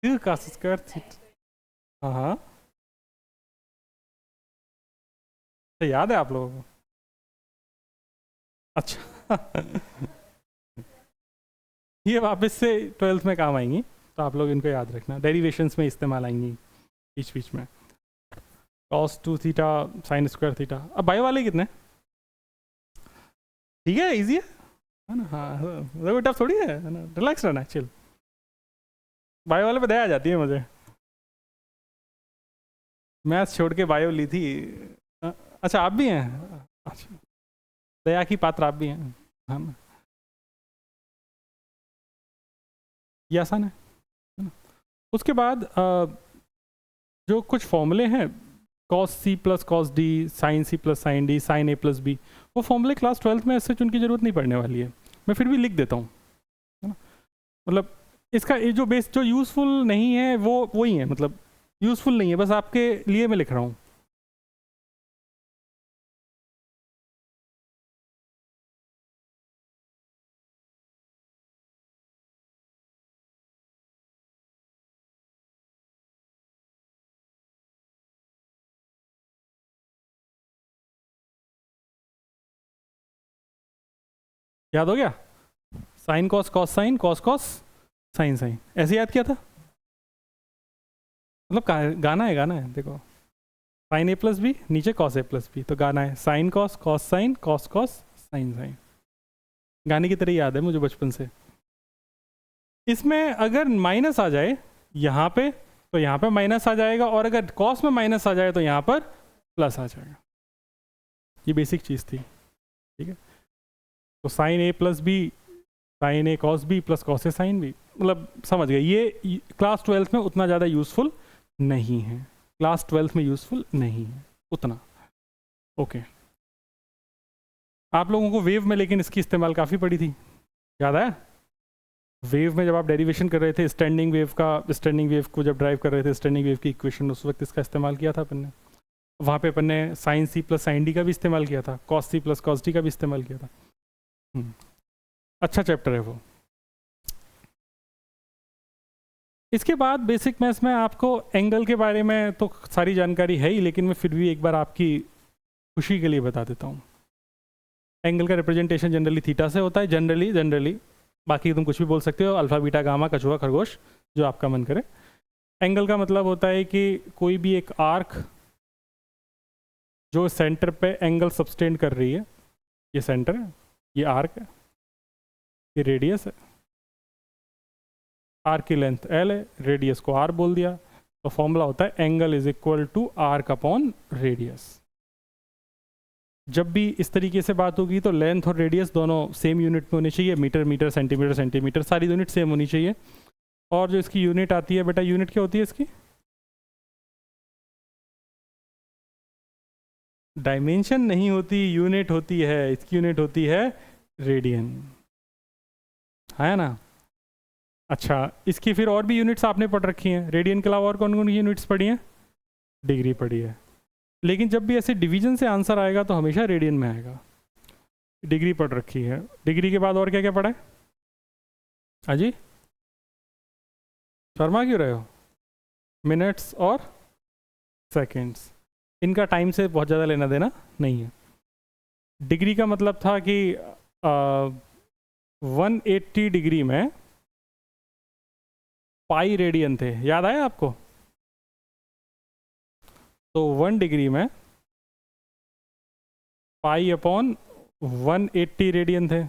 कॉस स्क्वायर थीटा। हाँ तो याद है आप लोगों को? अच्छा ये वापस से 12th में काम आएंगी, तो आप लोग इनको याद रखना, डेरिवेशंस में इस्तेमाल आएंगी बीच बीच में। Cos 2 theta sine square theta. अब बायो वाले कितने? ठीक है, इजी है ना? हाँ टफ थोड़ी है ना, रिलैक्स रहना, चिल। बायो वाले पे दया आ जाती है मुझे, मैथ्स छोड़ के बायो ली थी। अच्छा आप भी हैं? अच्छा दया की पात्र आप भी हैं, हाँ ना? ये आसान है ना? उसके बाद जो कुछ फॉर्मूले हैं, कॉस सी प्लस कॉस डी, साइन सी प्लस साइन डी, साइन ए प्लस बी, वो फॉर्मूले क्लास 12th में ऐसे उनकी ज़रूरत नहीं पड़ने वाली है, मैं फिर भी लिख देता हूँ, है ना? मतलब इसका ये जो बेस जो यूज़फुल नहीं है वो वही है, मतलब यूज़फुल नहीं है, बस आपके लिए मैं लिख रहा हूँ। याद हो गया? Sine cos cos sine, cos cos sine sine, ऐसे याद किया था। मतलब गाना है देखो, साइन ए प्लस बी, नीचे कॉस ए प्लस बी, तो गाना है sine cos cos sine cos cos sine sine, गाने की तरह याद है मुझे बचपन से। इसमें अगर माइनस आ जाए यहाँ पे तो यहाँ पे माइनस आ जाएगा, और अगर कॉस में माइनस आ जाए तो यहाँ पर प्लस आ जाएगा। ये बेसिक चीज़ थी, ठीक है? तो sign A plus B sign A cos B plus cos A sine B, मतलब समझ गए। ये क्लास 12th में उतना ज़्यादा यूज़फुल नहीं है, क्लास 12th में यूज़फुल नहीं है उतना। ओके, आप लोगों को वेव में लेकिन इसकी इस्तेमाल काफ़ी पड़ी थी, याद है? वेव में जब आप डेरिवेशन कर रहे थे स्टैंडिंग वेव को जब ड्राइव कर रहे थे, स्टैंडिंग वेव की इक्वेशन, उस वक्त इसका इस्तेमाल किया था अपन ने। वहाँ पे अपन ने साइन सी प्लस साइन डी का भी इस्तेमाल किया था, कॉस सी प्लस कॉस डी का भी इस्तेमाल किया था। अच्छा चैप्टर है वो। इसके बाद बेसिक मैथ्स में आपको एंगल के बारे में तो सारी जानकारी है ही, लेकिन मैं फिर भी एक बार आपकी खुशी के लिए बता देता हूँ। एंगल का रिप्रेजेंटेशन जनरली थीटा से होता है, जनरली बाकी तुम कुछ भी बोल सकते हो, अल्फा बीटा गामा कछुआ खरगोश, जो आपका मन करे। एंगल का मतलब होता है कि कोई भी एक आर्क जो सेंटर पे एंगल सब्सटेंड कर रही है, ये सेंटर है, ये आर्क है, ये रेडियस है, आर्क की लेंथ एल है, रेडियस को आर बोल दिया, तो फॉर्मूला होता है angle is equal to arc upon radius. जब भी इस तरीके से बात होगी तो लेंथ और रेडियस दोनों सेम यूनिट में होनी चाहिए, मीटर मीटर सेंटीमीटर सेंटीमीटर, सारी यूनिट सेम होनी चाहिए। और जो इसकी यूनिट आती है बेटा, यूनिट क्या होती है इसकी? डायमेंशन नहीं होती, यूनिट होती है, इसकी यूनिट होती है रेडियन, है ना? अच्छा, इसकी फिर और भी यूनिट्स आपने पढ़ रखी हैं, रेडियन के अलावा और कौन कौन की यूनिट्स पढ़ी हैं? डिग्री पढ़ी है, लेकिन जब भी ऐसे डिवीजन से आंसर आएगा तो हमेशा रेडियन में आएगा। डिग्री पढ़ रखी है, डिग्री के बाद और क्या क्या पढ़ा है? अजी शर्मा क्यों रहे हो? मिनट्स और सेकंड्स, इनका टाइम से बहुत ज़्यादा लेना देना नहीं है। डिग्री का मतलब था कि 180 डिग्री में पाई रेडियन थे, याद आया आपको? तो 1 डिग्री में पाई अपॉन 180 रेडियन थे।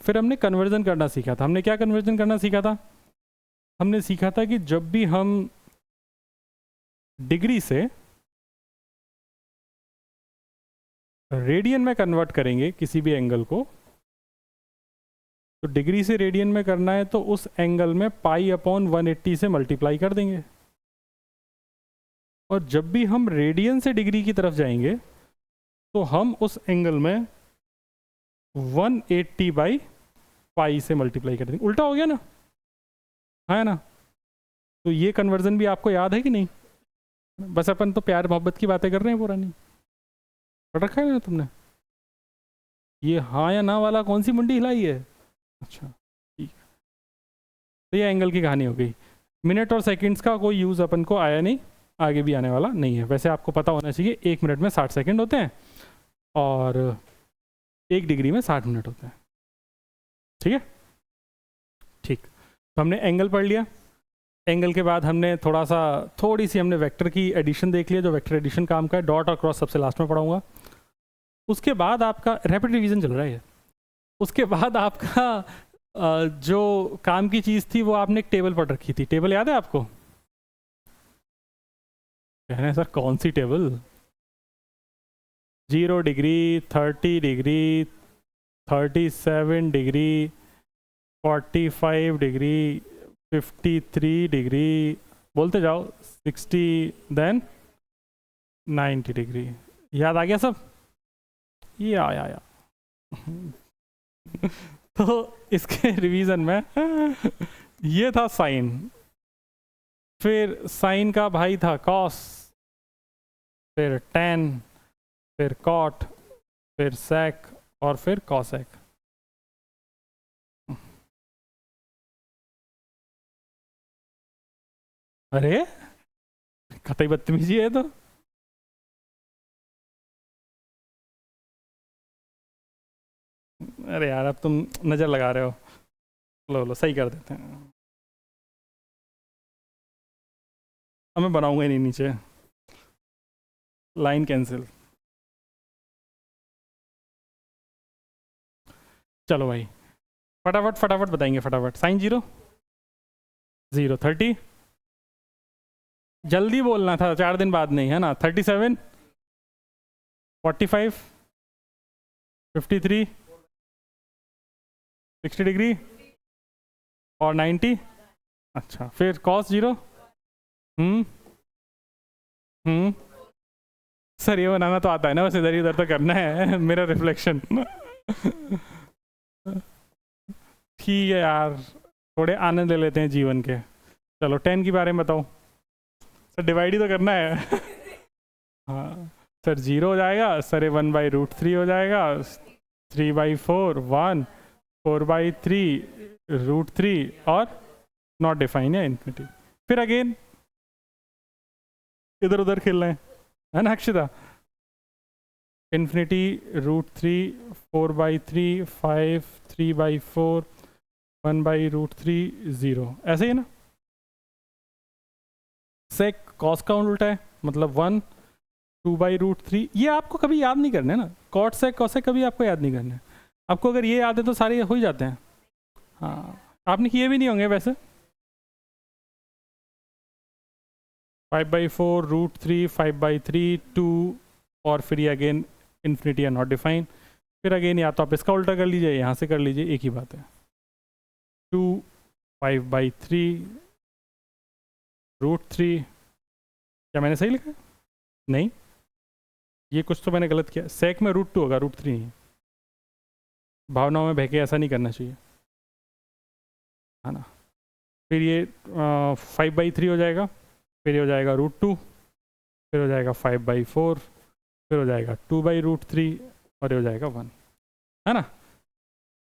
फिर हमने कन्वर्जन करना सीखा था। हमने क्या कन्वर्जन करना सीखा था? हमने सीखा था कि जब भी हम डिग्री से रेडियन में कन्वर्ट करेंगे किसी भी एंगल को, तो डिग्री से रेडियन में करना है तो उस एंगल में पाई अपॉन 180 से मल्टीप्लाई कर देंगे। और जब भी हम रेडियन से डिग्री की तरफ जाएंगे तो हम उस एंगल में 180 बाई पाई से मल्टीप्लाई कर देंगे। उल्टा हो गया ना, है ना? तो ये कन्वर्जन भी आपको याद है कि नहीं? बस अपन तो प्यार मोहब्बत की बातें कर रहे हैं, पुरानी पढ़ रखा है ना तुमने? ये हाँ या ना वाला कौन सी मुंडी हिलाई है? अच्छा ठीक है, तो ये एंगल की कहानी हो गई। मिनट और सेकंड्स का कोई यूज़ अपन को आया नहीं, आगे भी आने वाला नहीं है। वैसे आपको पता होना चाहिए 1 मिनट में 60 सेकंड होते हैं और 1 डिग्री में 60 मिनट होते हैं, ठीक है? ठीक, तो हमने एंगल पढ़ लिया। एंगल के बाद हमने थोड़ी सी हमने वेक्टर की एडिशन देख लिया, जो वेक्टर एडिशन काम का है। डॉट और क्रॉस सबसे लास्ट में पढ़ाऊंगा। उसके बाद आपका रैपिड रिवीजन चल रहा है। उसके बाद आपका जो काम की चीज़ थी वो आपने एक टेबल पढ़ रखी थी। टेबल याद है आपको? कहने सर कौन सी table? 0 degree, 30 degree, 37 degree, 45 degree, 53 degree, बोलते जाओ, 60, देन 90 डिग्री। याद आ गया सब? ये आया तो इसके रिवीजन में ये था साइन, फिर साइन का भाई था कॉस, फिर टेन, फिर कॉट, फिर सेक और फिर कॉसेक। अरे कतई बदतमीजी है तो। अरे यार अब तुम नज़र लगा रहे हो, लो सही कर देते हैं। अब मैं बनाऊंगा ही नहीं नीचे, लाइन कैंसिल। चलो भाई फटाफट बताएंगे फटाफट। साइन 0 0, 30, जल्दी बोलना था, 4 दिन बाद नहीं, है ना? 37, 45, 53, 60 डिग्री और 90। अच्छा, फिर cos 0। हम्म सर ये बनाना तो आता है ना, बस इधर उधर तो करना है मेरा रिफ्लेक्शन। ठीक है यार, थोड़े आनंद ले लेते हैं जीवन के। चलो 10 के बारे में बताओ सर, डिवाइड ही तो करना है। हाँ सर 0 हो जाएगा सर, 1/√3 हो जाएगा, 3/4 1, 4/3√3 और नॉट डिफाइन है इन्फिनिटी। फिर अगेन इधर उधर खेल रहे हैं, है ना अक्षिता? इन्फिनिटी √3, 4/3, 5, 3/4, 1/√3, 0, ऐसे ही ना। सेक कॉस का उल्टा है, मतलब 1, 2/√3। ये आपको कभी याद नहीं करना है ना, कॉट सेक कॉसेक कभी आपको याद नहीं करना है। आपको अगर ये याद है तो सारे हो ही जाते हैं। हाँ आपने किए भी नहीं होंगे वैसे। 5/4√3, 5/3, 2 और फिर ये अगेन इन्फिनिटी नॉट डिफाइन। फिर अगेन या तो आप इसका उल्टा कर लीजिए, यहाँ से कर लीजिए, एक ही बात है। 2, 5/3√3। क्या मैंने सही लिखा? नहीं, ये कुछ तो मैंने गलत किया। सेक में √2 होगा, √3 नहीं। भावनाओं में बहके ऐसा नहीं करना चाहिए, है ना। फिर ये 5/3 हो जाएगा, फिर ये हो जाएगा √2, फिर हो जाएगा 5/4, फिर हो जाएगा 2/√3 और ये हो जाएगा 1, है ना।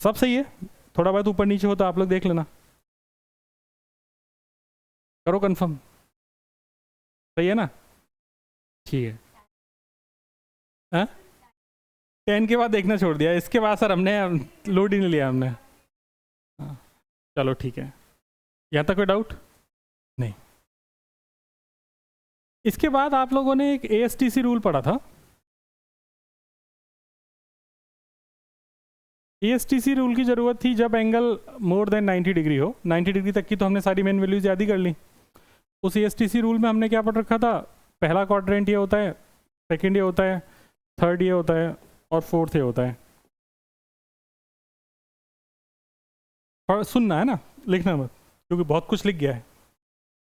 सब सही है, थोड़ा बहुत ऊपर नीचे हो तो आप लोग देख लेना, करो कंफर्म। सही है ना? ठीक है। हाँ 10 के बाद देखना छोड़ दिया, इसके बाद सर हमने लोड ही नहीं लिया हमने। हाँ चलो ठीक है, यहाँ तक कोई डाउट नहीं। इसके बाद आप लोगों ने एक ASTC रूल पढ़ा था। ASTC रूल की ज़रूरत थी जब एंगल मोर देन 90 डिग्री हो। 90 डिग्री तक की तो हमने सारी मेन वैल्यूज याद ही कर ली। उस ASTC रूल में हमने क्या पढ़ रखा था? पहला क्वाड्रेंट ये होता है, सेकंड ये होता है, थर्ड ये होता है और फोर्थ ये होता है। और सुनना है ना, लिखना मत, क्योंकि बहुत कुछ लिख गया है।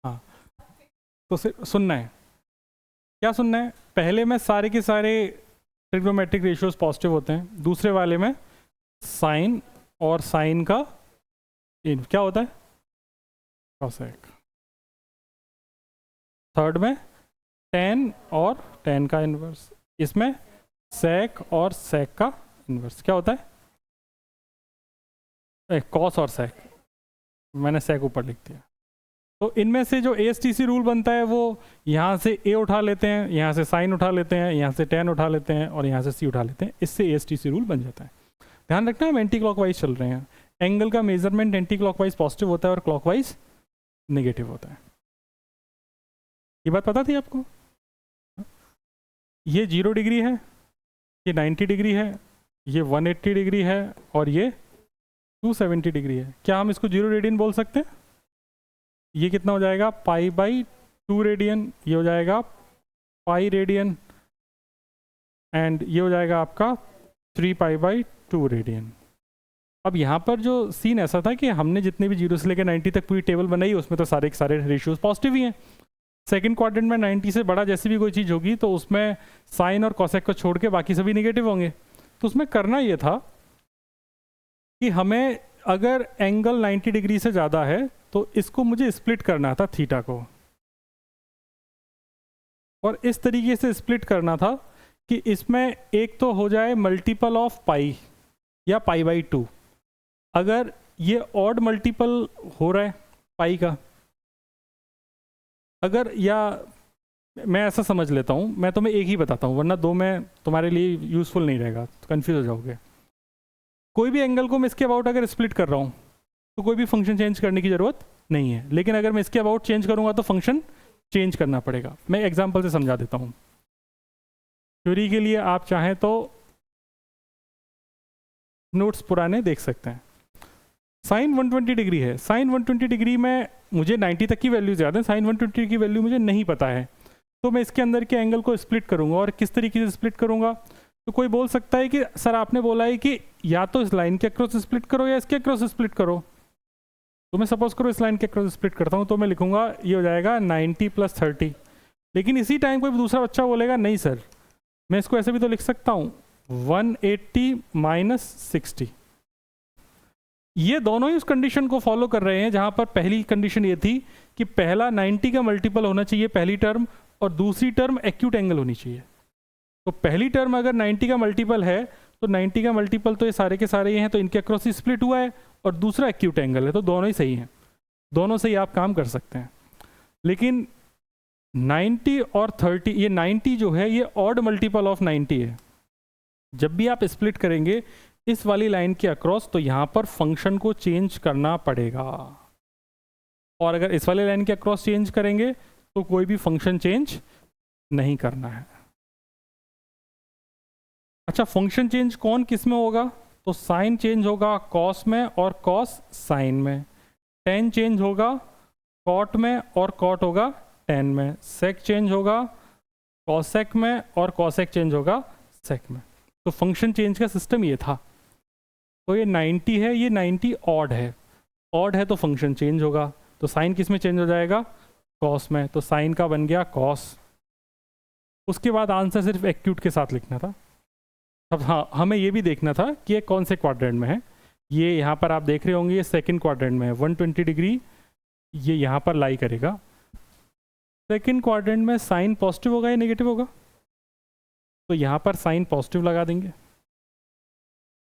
हाँ तो सुनना है। क्या सुनना है? पहले में सारे के सारे ट्रिग्नोमेट्रिक रेशियोज पॉजिटिव होते हैं, दूसरे वाले में साइन और साइन का क्या होता है? कॉसेक। थर्ड में टेन और टेन का इन्वर्स, इसमें सेक और सेक का इन्वर्स क्या होता है? कॉस और सेक, मैंने सेक ऊपर लिख दिया। तो इनमें से जो ASTC रूल बनता है वो यहाँ से A उठा लेते हैं, यहाँ से साइन उठा लेते हैं, यहाँ से टेन उठा लेते हैं और यहाँ से C उठा लेते हैं, इससे ASTC रूल बन जाता है। ध्यान रखना हम एंटी क्लॉकवाइज चल रहे हैं, एंगल का मेजरमेंट एंटी क्लॉकवाइज पॉजिटिव होता है और क्लॉकवाइज नेगेटिव होता है। ये बात पता थी आपको? ये 0 डिग्री है, ये 90 डिग्री है, ये 180 डिग्री है और ये 270 डिग्री है। क्या हम इसको 0 रेडियन बोल सकते हैं? ये कितना हो जाएगा? π/2 रेडियन, ये हो जाएगा पाई रेडियन एंड ये हो जाएगा आपका 3π/2 रेडियन। अब यहाँ पर जो सीन ऐसा था कि हमने जितने भी 0 से लेकर 90 तक पूरी टेबल बनाई, उसमें तो सारे के सारे रेशियोज पॉजिटिव ही हैं। सेकंड क्वाड्रेंट में 90 से बड़ा जैसी भी कोई चीज़ होगी तो उसमें साइन और कॉसेक को छोड़ के बाकी सभी नेगेटिव होंगे। तो उसमें करना ये था कि हमें अगर एंगल 90 डिग्री से ज़्यादा है तो इसको मुझे स्प्लिट करना था थीटा को, और इस तरीके से स्प्लिट करना था कि इसमें एक तो हो जाए मल्टीपल ऑफ पाई या π/2। अगर ये ऑड मल्टीपल हो रहा है पाई का, अगर, या मैं ऐसा समझ लेता हूँ, मैं तुम्हें एक ही बताता हूँ वरना दो में तुम्हारे लिए यूज़फुल नहीं रहेगा, तो कन्फ्यूज हो जाओगे। कोई भी एंगल को मैं इसके अबाउट अगर स्प्लिट कर रहा हूँ तो कोई भी फंक्शन चेंज करने की ज़रूरत नहीं है, लेकिन अगर मैं इसके अबाउट चेंज करूँगा तो फंक्शन चेंज करना पड़ेगा। मैं एग्जाम्पल से समझा देता हूँ। थ्योरी के लिए आप चाहें तो नोट्स पुराने देख सकते हैं। साइन 120 डिग्री है, साइन 120 डिग्री में मुझे 90 तक की वैल्यूज याद है, साइन 120 की वैल्यू मुझे नहीं पता है, तो मैं इसके अंदर के एंगल को स्प्लिट करूंगा। और किस तरीके से स्प्लिट करूंगा? तो कोई बोल सकता है कि सर आपने बोला है कि या तो इस लाइन के अक्रॉस स्प्लिट करो या इसके अक्रॉस स्प्लिट करो। तो मैं सपोज करो इस लाइन के अक्रॉस स्प्लिट करता हूँ, तो मैं लिखूंगा ये हो जाएगा 90 + 30। लेकिन इसी टाइम कोई दूसरा बच्चा बोलेगा नहीं सर, मैं इसको ऐसे भी तो लिख सकता हूँ 180 - 60। ये दोनों ही उस कंडीशन को फॉलो कर रहे हैं जहां पर पहली कंडीशन ये थी कि पहला 90 का मल्टीपल होना चाहिए पहली टर्म, और दूसरी टर्म एक्यूट एंगल होनी चाहिए। तो पहली टर्म अगर 90 का मल्टीपल है तो 90 का मल्टीपल तो ये सारे के सारे ये हैं, तो इनके अक्रॉस ही स्प्लिट हुआ है, और दूसरा एक्यूट एंगल है, तो दोनों ही सही हैं, दोनों से ही आप काम कर सकते हैं। लेकिन 90 और 30, ये 90 जो है ये ऑड मल्टीपल ऑफ 90 है। जब भी आप स्प्लिट करेंगे इस वाली लाइन के अक्रॉस, तो यहाँ पर फंक्शन को चेंज करना पड़ेगा, और अगर इस वाली लाइन के अक्रॉस चेंज करेंगे तो कोई भी फंक्शन चेंज नहीं करना है। अच्छा, फंक्शन चेंज कौन किस में होगा? तो साइन चेंज होगा कॉस में और कॉस साइन में, टेन चेंज होगा कॉट में और कॉट होगा टेन में, सेक चेंज होगा कॉसेक में और कॉसेक चेंज होगा सेक में। तो फंक्शन चेंज का सिस्टम ये था। तो ये 90 है, ये 90 ऑड है, ऑड है तो फंक्शन चेंज होगा, तो साइन किस में चेंज हो जाएगा? कॉस में, तो साइन का बन गया कॉस। उसके बाद आंसर सिर्फ एक्यूट के साथ लिखना था। अब हाँ, हमें ये भी देखना था कि ये कौन से क्वाड्रेंट में है। ये यहाँ पर आप देख रहे होंगे ये सेकंड क्वाड्रेंट में है, 120 डिग्री ये यहाँ पर लाई करेगा। सेकंड क्वाड्रेंट में साइन पॉजिटिव होगा या नेगेटिव होगा? तो यहाँ पर साइन पॉजिटिव लगा देंगे,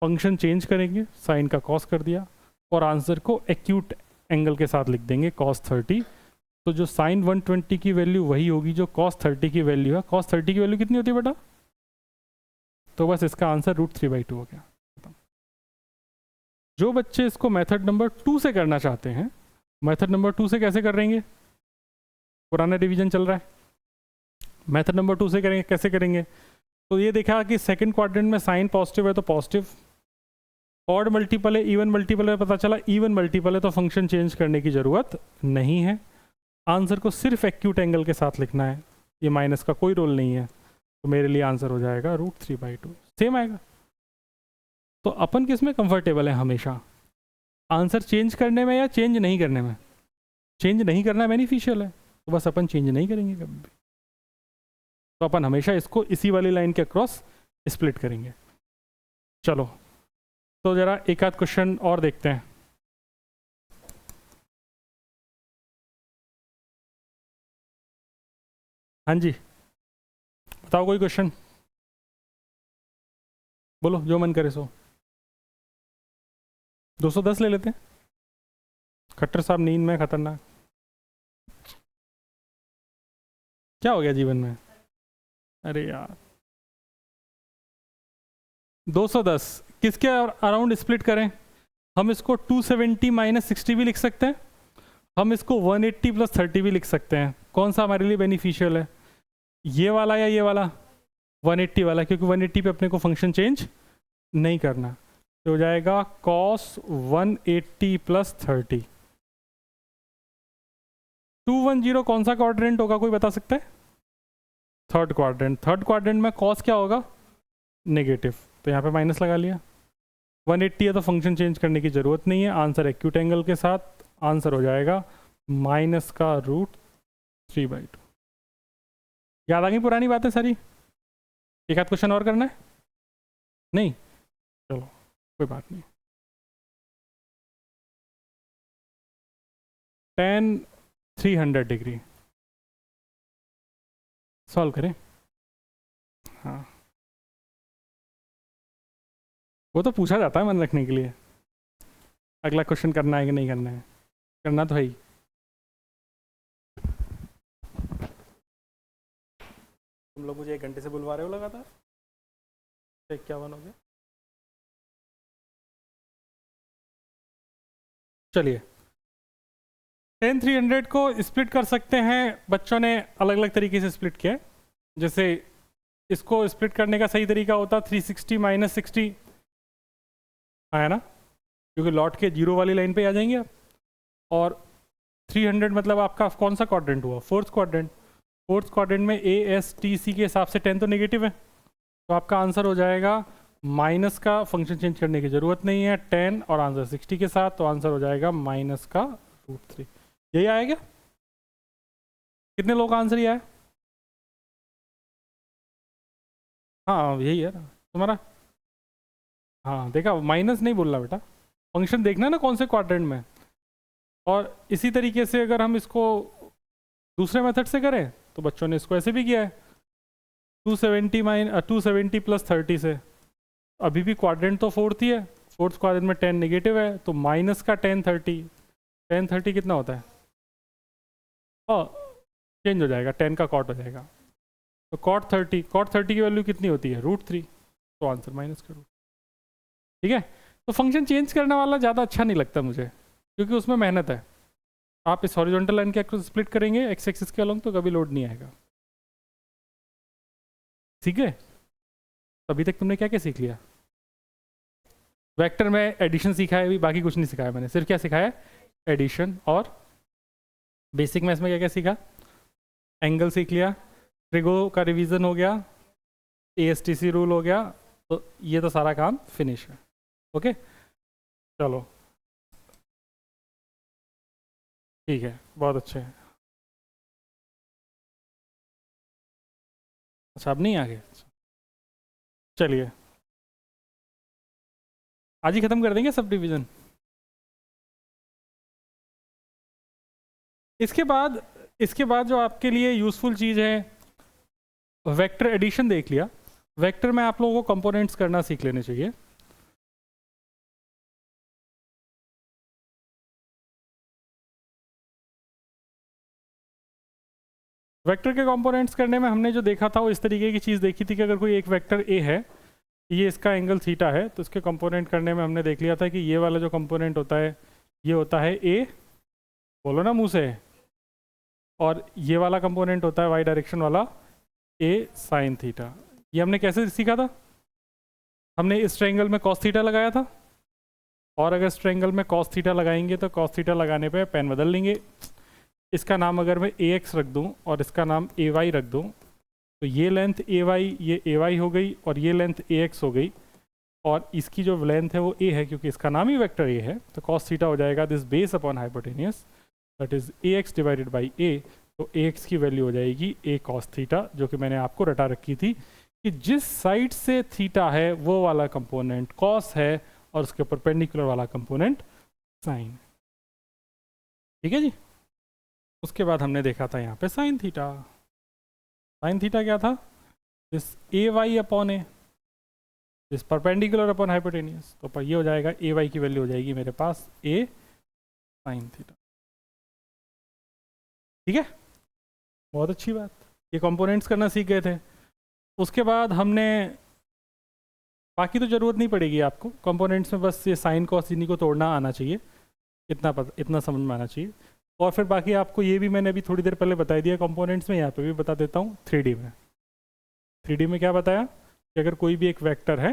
फंक्शन चेंज करेंगे, साइन का कॉस कर दिया, और आंसर को एक्यूट एंगल के साथ लिख देंगे cos 30। तो जो साइन 120 की वैल्यू वही होगी जो cos 30 की वैल्यू है। cos 30 की वैल्यू कितनी होती है बेटा? तो बस इसका आंसर √3/2 हो गया। जो बच्चे इसको मेथड नंबर 2 से करना चाहते हैं, मेथड नंबर 2 से कैसे करेंगे? पुराना डिवीजन चल रहा है, मेथड नंबर 2 से करेंगे। कैसे करेंगे? तो ये देखा कि सेकंड क्वाड्रेंट में साइन पॉजिटिव है तो पॉजिटिव, ऑड मल्टीपल है इवन मल्टीपल है, पता चला इवन मल्टीपल है, तो फंक्शन चेंज करने की ज़रूरत नहीं है। आंसर को सिर्फ एक्यूट एंगल के साथ लिखना है, ये माइनस का कोई रोल नहीं है, तो मेरे लिए आंसर हो जाएगा √3/2। सेम आएगा। तो अपन किस में कंफर्टेबल है हमेशा? आंसर चेंज करने में या चेंज नहीं करने में? चेंज नहीं करना बेनिफिशियल है, तो बस अपन चेंज नहीं करेंगे कभी भी। तो अपन हमेशा इसको इसी वाली लाइन के अक्रॉस स्प्लिट करेंगे। चलो तो जरा एक आध क्वेश्चन और देखते हैं। हाँ जी, बताओ कोई क्वेश्चन, बोलो जो मन करे सो। 210 ले लेते हैं। खट्टर साहब नींद में खतरनाक, क्या हो गया जीवन में? अरे यार 210 किसके अराउंड स्प्लिट करें? हम इसको 270 - 60 भी लिख सकते हैं, हम इसको 180 + 30 भी लिख सकते हैं। कौन सा हमारे लिए बेनिफिशियल है, ये वाला या ये वाला? 180 वाला, क्योंकि 180 पे अपने को फंक्शन चेंज नहीं करना। तो हो जाएगा cos 180 + 30। 210 कौन सा क्वाड्रेंट होगा, कोई बता सकता है? Third quadrant. थर्ड क्वाड्रेंट में cos क्या होगा? नेगेटिव, तो यहाँ पे माइनस लगा लिया। 180 है तो फंक्शन चेंज करने की ज़रूरत नहीं है, आंसर एक्यूट एंगल के साथ आंसर हो जाएगा माइनस का √3/2। याद आ गई पुरानी बातें सारी? एक आध क्वेश्चन और करना है? नहीं, चलो कोई बात नहीं। tan 300 डिग्री सॉल्व करें। हाँ, वो तो पूछा जाता है मन रखने के लिए। अगला क्वेश्चन करना है कि नहीं करना है? करना तो है ही। तुम लोग मुझे 1 घंटे से बुलवा रहे हो लगातार, 51 हो गया। चलिए, tan 300 को स्प्लिट कर सकते हैं। बच्चों ने अलग अलग तरीके से स्प्लिट किया है। जैसे इसको स्प्लिट करने का सही तरीका होता 360 - 60 आया ना, क्योंकि लौट के 0 वाली लाइन पे आ जाएंगे आप। और 300 मतलब आपका कौन सा क्वाड्रेंट हुआ? Fourth quadrant. फोर्थ क्वाड्रेंट में ASTC के हिसाब से tan तो नेगेटिव है, तो आपका आंसर हो जाएगा, माइनस का फंक्शन चेंज करने की ज़रूरत नहीं है, 10 और आंसर 60 के साथ, तो आंसर हो जाएगा माइनस का √3। यही आएगा? कितने लोग का आंसर ही आया? हाँ यही है ना तुम्हारा। हाँ देखा, माइनस नहीं बोलना बेटा, फंक्शन देखना ना कौन से क्वाड्रेंट में। और इसी तरीके से अगर हम इसको दूसरे मेथड से करें तो बच्चों ने इसको ऐसे भी किया है, 270 प्लस 30 से। अभी भी क्वाड्रेंट तो फोर्थ ही है, फोर्थ क्वाड्रेंट में 10 नेगेटिव है, तो माइनस का 10 30 कितना होता है? चेंज हो जाएगा, 10 का कॉट हो जाएगा, तो कॉट 30 की वैल्यू कितनी होती है? √3, तो आंसर माइनस का √। ठीक है, तो फंक्शन चेंज करने वाला ज़्यादा अच्छा नहीं लगता मुझे, क्योंकि उसमें मेहनत है। आप इस हॉरिजॉन्टल लाइन के एक्रोस स्प्लिट करेंगे एक्स एक्सिस के अलोंग, तो कभी लोड नहीं आएगा। ठीक है, अभी तक तुमने क्या क्या सीख लिया? वेक्टर में एडिशन सीखा है, अभी बाकी कुछ नहीं सिखाया मैंने, सिर्फ क्या सिखाया? एडिशन। और बेसिक मैथ्स में क्या क्या सीखा? एंगल सीख लिया, ट्रिगो का रिवीजन हो गया, ASTC रूल हो गया, तो ये तो सारा काम फिनिश है। ओके चलो ठीक है, बहुत अच्छे हैं। अच्छा अब नहीं आ गए, चलिए आज ही खत्म कर देंगे सब डिवीजन। इसके बाद जो आपके लिए यूजफुल चीज़ है, वेक्टर एडिशन देख लिया। वेक्टर में आप लोगों को कंपोनेंट्स करना सीख लेने चाहिए। वेक्टर के कंपोनेंट्स करने में हमने जो देखा था वो इस तरीके की चीज़ देखी थी कि अगर कोई एक वेक्टर ए है, ये इसका एंगल थीटा है, तो इसके कंपोनेंट करने में हमने देख लिया था कि ये वाला जो कंपोनेंट होता है ये होता है ए, बोलो ना मुंह से, और ये वाला कंपोनेंट होता है वाई डायरेक्शन वाला ए साइन थीटा। ये हमने कैसे सीखा था? हमने इस ट्रायंगल में कॉस थीटा लगाया था, और अगर इस ट्रायंगल में कॉस थीटा लगाएंगे तो कॉस थीटा लगाने पे पेन बदल लेंगे। इसका नाम अगर मैं AX रख दूं और इसका नाम AY रख दूं, तो ये लेंथ AY ये AY हो गई, और ये लेंथ AX हो गई, और इसकी जो लेंथ है वो A है, क्योंकि इसका नाम ही वेक्टर A है, तो कॉस थीटा हो जाएगा this base upon hypotenuse, that is AX divided by A। तो AX की वैल्यू हो जाएगी A कॉस थीटा, जो कि मैंने आपको रटा रखी थी कि जिस साइड से थीटा है वो वाला कंपोनेंट कॉस है, और उसके परपेंडिकुलर वाला कंपोनेंट साइन। ठीक है जी। उसके बाद हमने देखा था यहाँ पे साइन थीटा। साइन थीटा क्या था? This AY upon A, this perpendicular upon hypotenuse, तो ये हो जाएगा AY की वैल्यू हो जाएगी मेरे पास A साइन थीटा। ठीक है, बहुत अच्छी बात, ये कंपोनेंट्स करना सीख गए थे। उसके बाद हमने, बाकी तो ज़रूरत नहीं पड़ेगी आपको कंपोनेंट्स में, बस ये साइन कॉस इन्हीं को तोड़ना आना चाहिए, इतना समझ में आना चाहिए। और फिर बाकी आपको ये भी मैंने अभी थोड़ी देर पहले बता दिया कंपोनेंट्स में, यहाँ पे भी बता देता हूँ 3D में। 3D में क्या बताया कि अगर कोई भी एक वेक्टर है,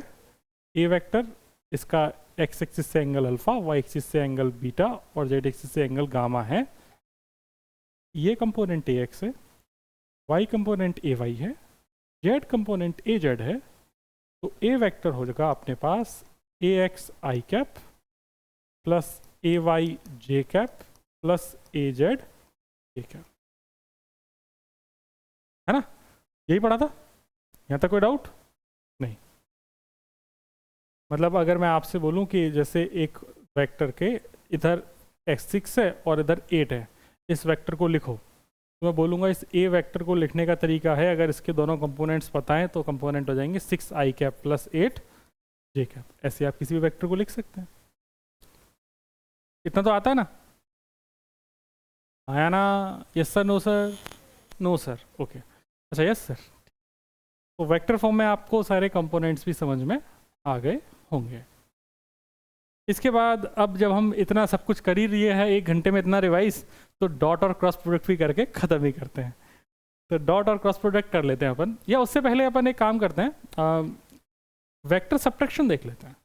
ए वेक्टर, इसका एक्स एक्सिस से एंगल अल्फा, वाई एक्सिस से एंगल बीटा, और जेड एक्सिस से एंगल गामा है, ये कंपोनेंट ए एक्स है, वाई कंपोनेंट ए वाई है, जेड कंपोनेंट ए जेड है, तो ए वेक्टर हो जाएगा अपने पास a x i cap plus A y j cap plus A z a cap, है ना? यही पढ़ा था, यहाँ तक कोई डाउट नहीं? मतलब अगर मैं आपसे बोलूँ कि जैसे एक वेक्टर के इधर x6 है और इधर 8 है, इस वेक्टर को लिखो, तो मैं बोलूँगा इस ए वेक्टर को लिखने का तरीका है, अगर इसके दोनों कंपोनेंट्स पता हैं तो कंपोनेंट हो जाएंगे 6i कैप प्लस 8 जे कैप। ऐसे आप किसी भी वेक्टर को लिख सकते हैं। इतना तो आता है ना? आया ना? Yes sir, no sir? No sir, okay. अच्छा यस सर। तो वेक्टर फॉर्म में आपको सारे कंपोनेंट्स भी समझ में आ गए होंगे। इसके बाद अब जब हम इतना सब कुछ कर ही लिए हैं 1 घंटे में इतना रिवाइज, तो डॉट और क्रॉस प्रोडक्ट भी करके ख़त्म ही करते हैं। तो डॉट और क्रॉस प्रोडक्ट कर लेते हैं अपन, या उससे पहले अपन एक काम करते हैं, वेक्टर सब्ट्रैक्शन देख लेते हैं।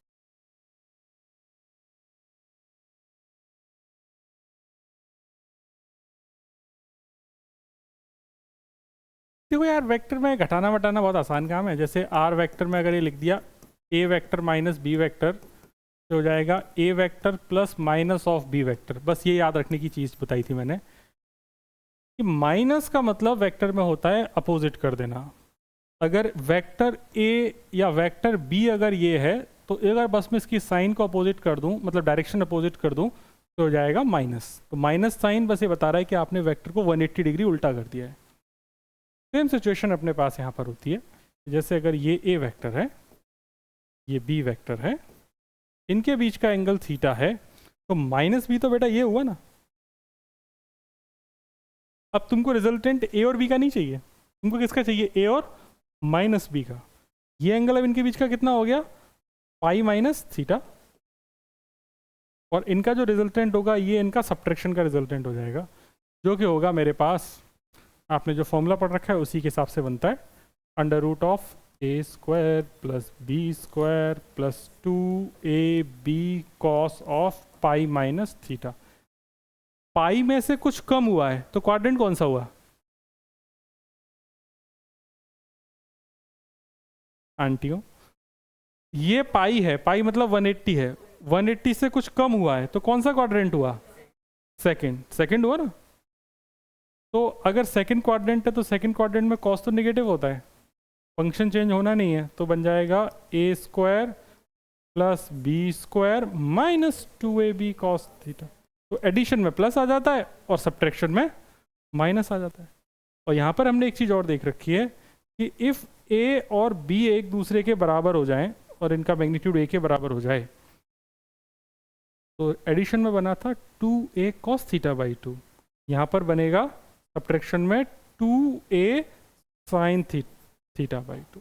देखो यार वेक्टर में घटाना वटाना बहुत आसान काम है। जैसे आर वेक्टर में अगर ये लिख दिया a vector minus b vector तो हो जाएगा a vector plus minus of b vector. बस ये याद रखने की चीज़ बताई थी मैंने कि माइनस का मतलब वेक्टर में होता है अपोजिट कर देना। अगर वेक्टर ए या वेक्टर बी अगर ये है तो अगर बस मैं इसकी साइन को अपोजिट कर दूं, मतलब डायरेक्शन अपोजिट कर दूं, तो हो जाएगा माइनस। तो माइनस साइन बस ये बता रहा है कि आपने वेक्टर को 180 डिग्री उल्टा कर दिया है। सेम सिचुएशन अपने पास यहाँ पर होती है। जैसे अगर ये ए वेक्टर है, ये बी वेक्टर है, इनके बीच का एंगल थीटा है, तो माइनस बी तो बेटा ये हुआ ना। अब तुमको रिजल्टेंट ए और बी का नहीं चाहिए, तुमको किसका चाहिए, ए और माइनस बी का। ये एंगल अब इनके बीच का कितना हो गया, पाई माइनस थीटा, और इनका जो रिजल्टेंट होगा ये इनका सब्ट्रैक्शन का रिजल्टेंट हो जाएगा, जो कि होगा मेरे पास, आपने जो फॉर्मूला पढ़ रखा है उसी के हिसाब से बनता है, under root of a square plus B square plus 2ab cos of pi minus theta. Pi में से कुछ कम हुआ है तो क्वाड्रेंट कौन सा हुआ, आंटियों, ये पाई है, पाई मतलब 180 है, 180 से कुछ कम हुआ है तो कौन सा क्वाड्रेंट हुआ, सेकंड, सेकंड हुआ ना। तो अगर सेकंड क्वाड्रेंट है तो सेकंड क्वाड्रेंट में कॉस तो नेगेटिव होता है, फंक्शन चेंज होना नहीं है, तो बन जाएगा a square plus B square minus 2ab cos theta. तो एडिशन में प्लस आ जाता है और सब्ट्रैक्शन में माइनस आ जाता है। और यहाँ पर हमने एक चीज़ और देख रखी है कि इफ़ ए और बी एक दूसरे के बराबर हो जाएं और इनका मैग्नीट्यूड ए के बराबर हो जाए, तो एडिशन में बना था 2a cos थीटा बाई 2, यहाँ पर बनेगा सब्ट्रैक्शन में 2a sin थीटा बाई 2।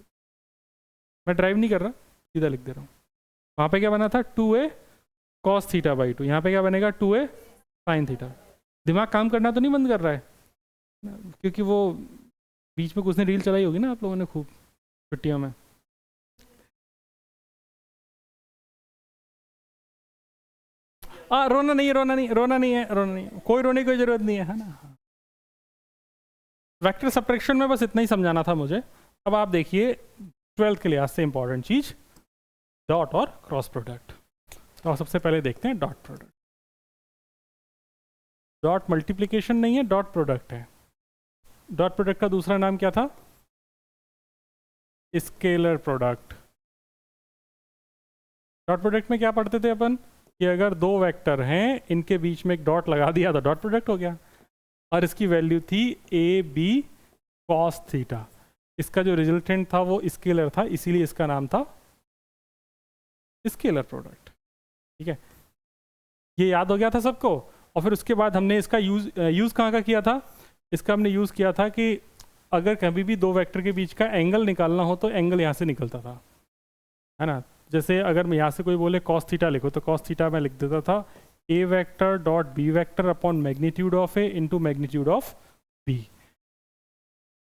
मैं ड्राइव नहीं कर रहा, सीधा लिख दे रहा हूँ। वहाँ पे क्या बना था 2a cos थीटा बाई 2, यहाँ पे क्या बनेगा 2a sin थीटा। दिमाग काम करना तो नहीं बंद कर रहा है, क्योंकि वो बीच में कुछ ने रील चलाई होगी ना आप लोगों ने खूब छुट्टियों में। रोना नहीं है, रोना नहीं, रोना नहीं है, रोना नहीं है, कोई रोने की जरूरत नहीं है ना। वेक्टर सब्ट्रैक्शन में बस इतना ही समझाना था मुझे। अब आप देखिए 12th के लिहाज से इंपॉर्टेंट चीज, डॉट और क्रॉस प्रोडक्ट। तो सबसे पहले देखते हैं डॉट प्रोडक्ट। डॉट मल्टीप्लिकेशन नहीं है, डॉट प्रोडक्ट है। डॉट प्रोडक्ट का दूसरा नाम क्या था, स्केलर प्रोडक्ट। डॉट प्रोडक्ट में क्या पढ़ते थे अपन कि अगर दो वेक्टर हैं इनके बीच में एक डॉट लगा दिया तो डॉट प्रोडक्ट हो गया, और इसकी वैल्यू थी ए बी कॉस थीटा। इसका जो रिजल्टेंट था वो स्केलर था, इसीलिए इसका नाम था स्केलर प्रोडक्ट। ठीक है, ये याद हो गया था सबको। और फिर उसके बाद हमने इसका यूज़ कहाँ का किया था, इसका हमने यूज़ किया था कि अगर कभी भी दो वेक्टर के बीच का एंगल निकालना हो तो एंगल यहाँ से निकलता था, है ना। जैसे अगर मैं यहाँ से कोई बोले कॉस थीटा लिखो, तो कॉस थीटा मैं लिख देता था a vector dot b vector upon magnitude of a into magnitude of b.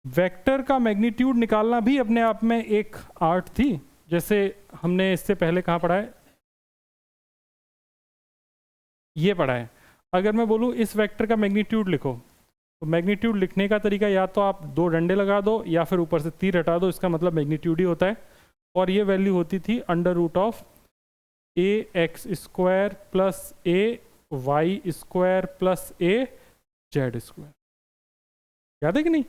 Vector का मैग्नीट्यूड निकालना भी अपने आप में एक आर्ट थी। जैसे हमने इससे पहले कहाँ पढ़ा है, ये पढ़ा है। अगर मैं बोलूँ इस वेक्टर का मैग्नीट्यूड लिखो, तो मैग्नीट्यूड लिखने का तरीका या तो आप दो डंडे लगा दो या फिर ऊपर से तीर हटा दो, इसका मतलब मैग्नीट्यूड ही होता है। और ये वैल्यू होती थी under root of A X square plus A Y square plus A Z square. याद है कि नहीं,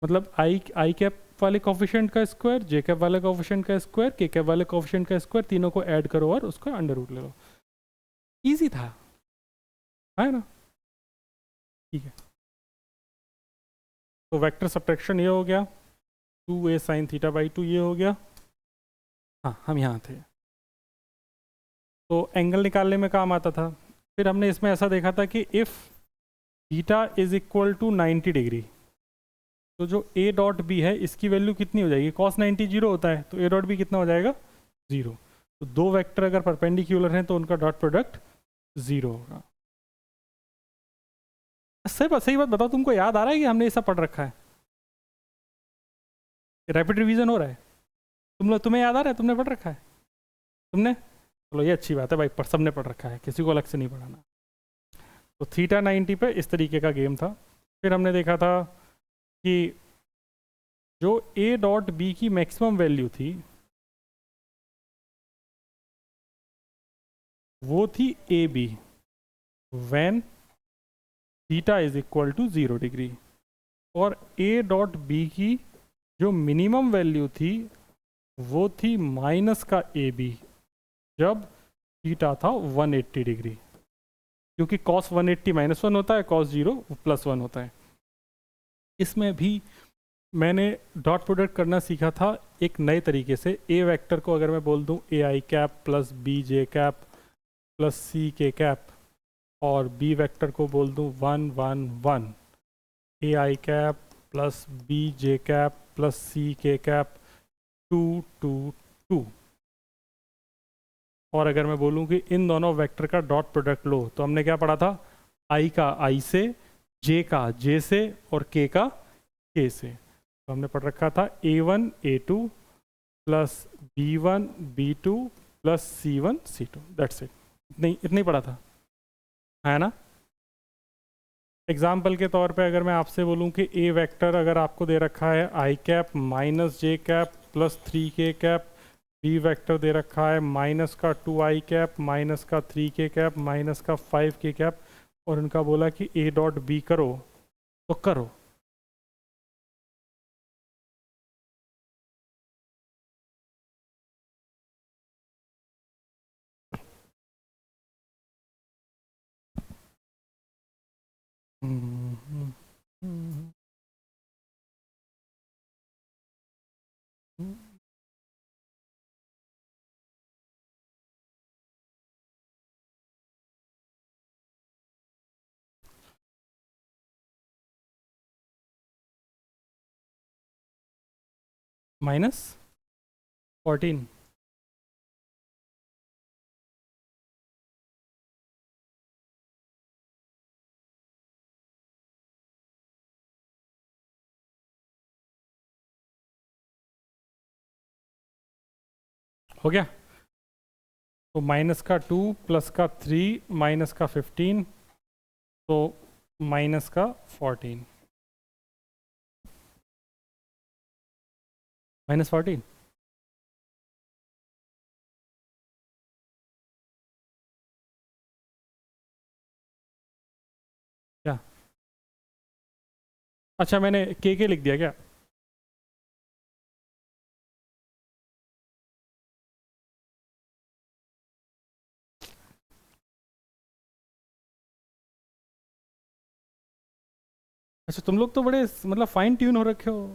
मतलब आई कैप वाले कोफिशिएंट का स्क्वायर, जे कैप वाले कोफिशिएंट का स्क्वायर, के कैप वाले कोफिशिएंट का स्क्वायर, तीनों को ऐड करो और उसका अंडर रूट ले लो। इजी था, है ना। ठीक है, तो वेक्टर सब्ट्रैक्शन ये हो गया, 2a sin थीटा बाई 2 ये हो गया। हाँ, हम यहाँ थे, तो एंगल निकालने में काम आता था। फिर हमने इसमें ऐसा देखा था कि if theta is equal to 90 degree, तो जो ए डॉट बी है इसकी वैल्यू कितनी हो जाएगी, cos 90 जीरो होता है, तो ए डॉट बी कितना हो जाएगा, जीरो। तो दो वेक्टर अगर परपेंडिकुलर हैं तो उनका डॉट प्रोडक्ट जीरो होगा। सही बात बताओ, तुमको याद आ रहा है कि हमने ये सब पढ़ रखा है, रैपिड रिवीजन हो रहा है, तुम्हें याद आ रहा है, तुमने पढ़ रखा है, तुमने, चलो ये अच्छी बात है भाई, पर सबने पढ़ रखा है, किसी को अलग से नहीं पढ़ाना। तो थीटा 90 पे इस तरीके का गेम था। फिर हमने देखा था कि जो ए डॉट बी की मैक्सिमम वैल्यू थी वो थी A B when theta is equal to 0 degree, और ए डॉट बी की जो मिनिमम वैल्यू थी वो थी माइनस का ए बी जब थीटा था 180 डिग्री, क्योंकि कॉस 180 -1 होता है, कॉस 0 +1 होता है। इसमें भी मैंने डॉट प्रोडक्ट करना सीखा था एक नए तरीके से। ए वेक्टर को अगर मैं बोल दूं a i cap plus b j cap plus c k cap, और बी वेक्टर को बोल दूं 1 1 1 a i cap plus b j cap plus c k cap 2 2 2, और अगर मैं बोलूं कि इन दोनों वेक्टर का डॉट प्रोडक्ट लो, तो हमने क्या पढ़ा था, आई का आई से, जे का जे से, और के का के से। तो हमने पढ़ रखा था A1 A2 plus B1 B2 plus C1 C2, that's it. इतनी पढ़ा था, है ना। एग्जाम्पल के तौर पे अगर मैं आपसे बोलूं कि ए वेक्टर अगर आपको दे रखा है आई कैप माइनस जे कैप प्लस 3 के कैप, बी वेक्टर दे रखा है माइनस का 2 आई कैप माइनस का 3 के कैप माइनस का 5 के कैप, और उनका बोला कि ए डॉट बी करो, तो करो। -14, हो गया। तो माइनस का 2 प्लस का 3 माइनस का 15, तो माइनस का 14, -14। क्या? अच्छा, मैंने के लिख दिया क्या? अच्छा, तुम लोग तो बड़े मतलब फाइन ट्यून हो रखे हो,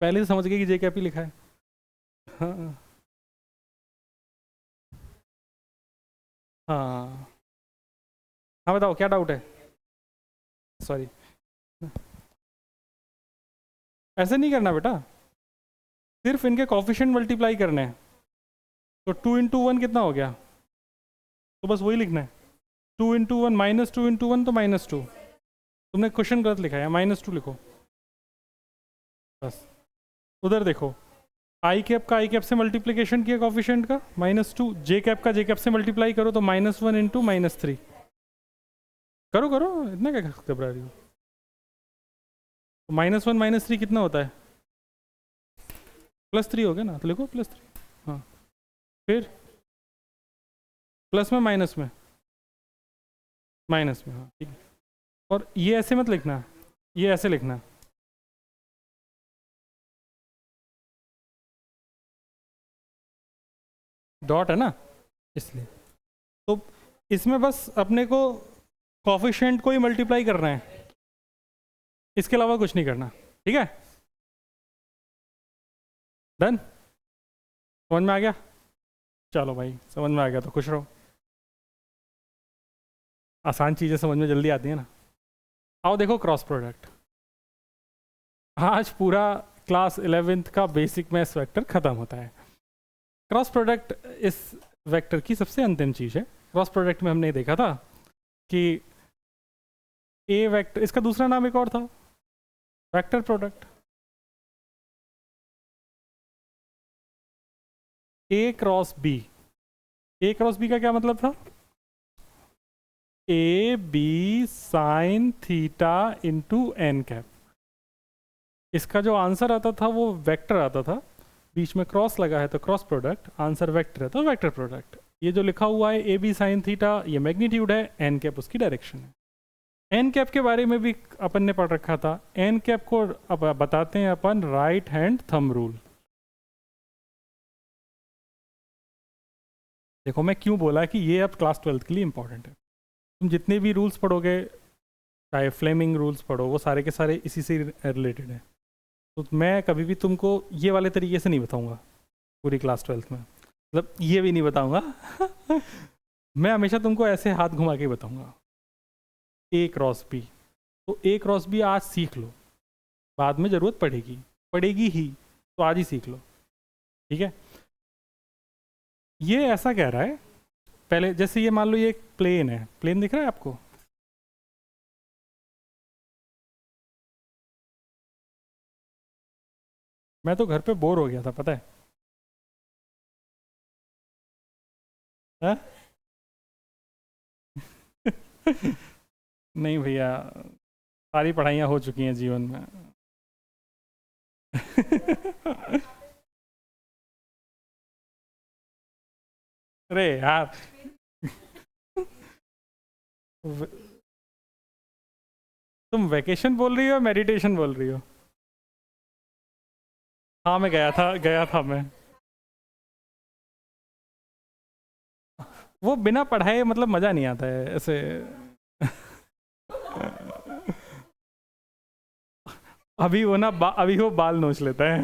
पहले से समझ गए कि जे कैप ही लिखा है। हाँ हाँ हाँ, बताओ क्या डाउट है। सॉरी, ऐसे नहीं करना बेटा, सिर्फ इनके कॉफिशिएंट मल्टीप्लाई करने हैं। तो 2 इंटू 1 कितना हो गया, तो बस वही लिखना है। 2 इंटू 1 -2 इंटू 1 तो -2। तुमने क्वेश्चन गलत लिखा है, -2 लिखो बस। उधर देखो, आई कैप का आई कैप से मल्टीप्लिकेशन किया कॉफिशिएंट का -2, जे कैप का जे कैप से मल्टीप्लाई करो तो -1 इंटू -3। करो करो, इतना क्या घबरा रही हो। तो -1 -3 कितना होता है, +3 हो गया ना, तो लिखो +3। हाँ, फिर प्लस में माइनस में, माइनस में, हाँ ठीक है। और ये ऐसे मत लिखना, ये ऐसे लिखना, डॉट है ना, इसलिए। तो इसमें बस अपने को कॉफिशिएंट को ही मल्टीप्लाई करना है, इसके अलावा कुछ नहीं करना, ठीक है। डन, समझ में आ गया? चलो भाई, समझ में आ गया तो खुश रहो। आसान चीज़ें समझ में जल्दी आती है ना। आओ देखो क्रॉस प्रोडक्ट। आज पूरा क्लास 11th का बेसिक मैथ्स वेक्टर खत्म होता है। क्रॉस प्रोडक्ट इस वेक्टर की सबसे अंतिम चीज़ है। क्रॉस प्रोडक्ट में हमने देखा था कि ए वेक्टर, इसका दूसरा नाम एक और था, vector product. A cross B, A cross B का क्या मतलब था, A B sine theta into N cap. इसका जो आंसर आता था वो वेक्टर आता था, बीच में क्रॉस लगा है तो क्रॉस प्रोडक्ट, आंसर वेक्टर है तो वेक्टर प्रोडक्ट। ये जो लिखा हुआ है ए बी साइन थीटा ये मैग्नीट्यूड है, एन कैप उसकी डायरेक्शन है। एन कैप के बारे में भी अपन ने पढ़ रखा था। एन कैप को अब बताते हैं अपन राइट हैंड थंब रूल। देखो मैं क्यों बोला कि ये अब क्लास 12th के लिए इंपॉर्टेंट है। तुम जितने भी रूल्स पढ़ोगे, चाहे फ्लेमिंग रूल्स पढ़ो, वो सारे के सारे इसी से रिलेटेड है। तो मैं कभी भी तुमको ये वाले तरीके से नहीं बताऊंगा पूरी क्लास 12th में, मतलब ये भी नहीं बताऊंगा मैं हमेशा तुमको ऐसे हाथ घुमा के बताऊंगा ए क्रॉस बी। तो ए क्रॉस बी आज सीख लो, बाद में ज़रूरत पड़ेगी ही, तो आज ही सीख लो, ठीक है। ये ऐसा कह रहा है, पहले जैसे ये मान लो ये एक प्लेन है, प्लेन दिख रहा है आपको? मैं तो घर पे बोर हो गया था पता है, है? नहीं भैया, सारी पढ़ाइयाँ हो चुकी हैं जीवन में अरे यार व- तुम वैकेशन बोल रही हो मेडिटेशन बोल रही हो? हाँ मैं गया था मैं। वो बिना पढ़ाए मतलब मज़ा नहीं आता है ऐसे अभी वो बाल नोच लेता है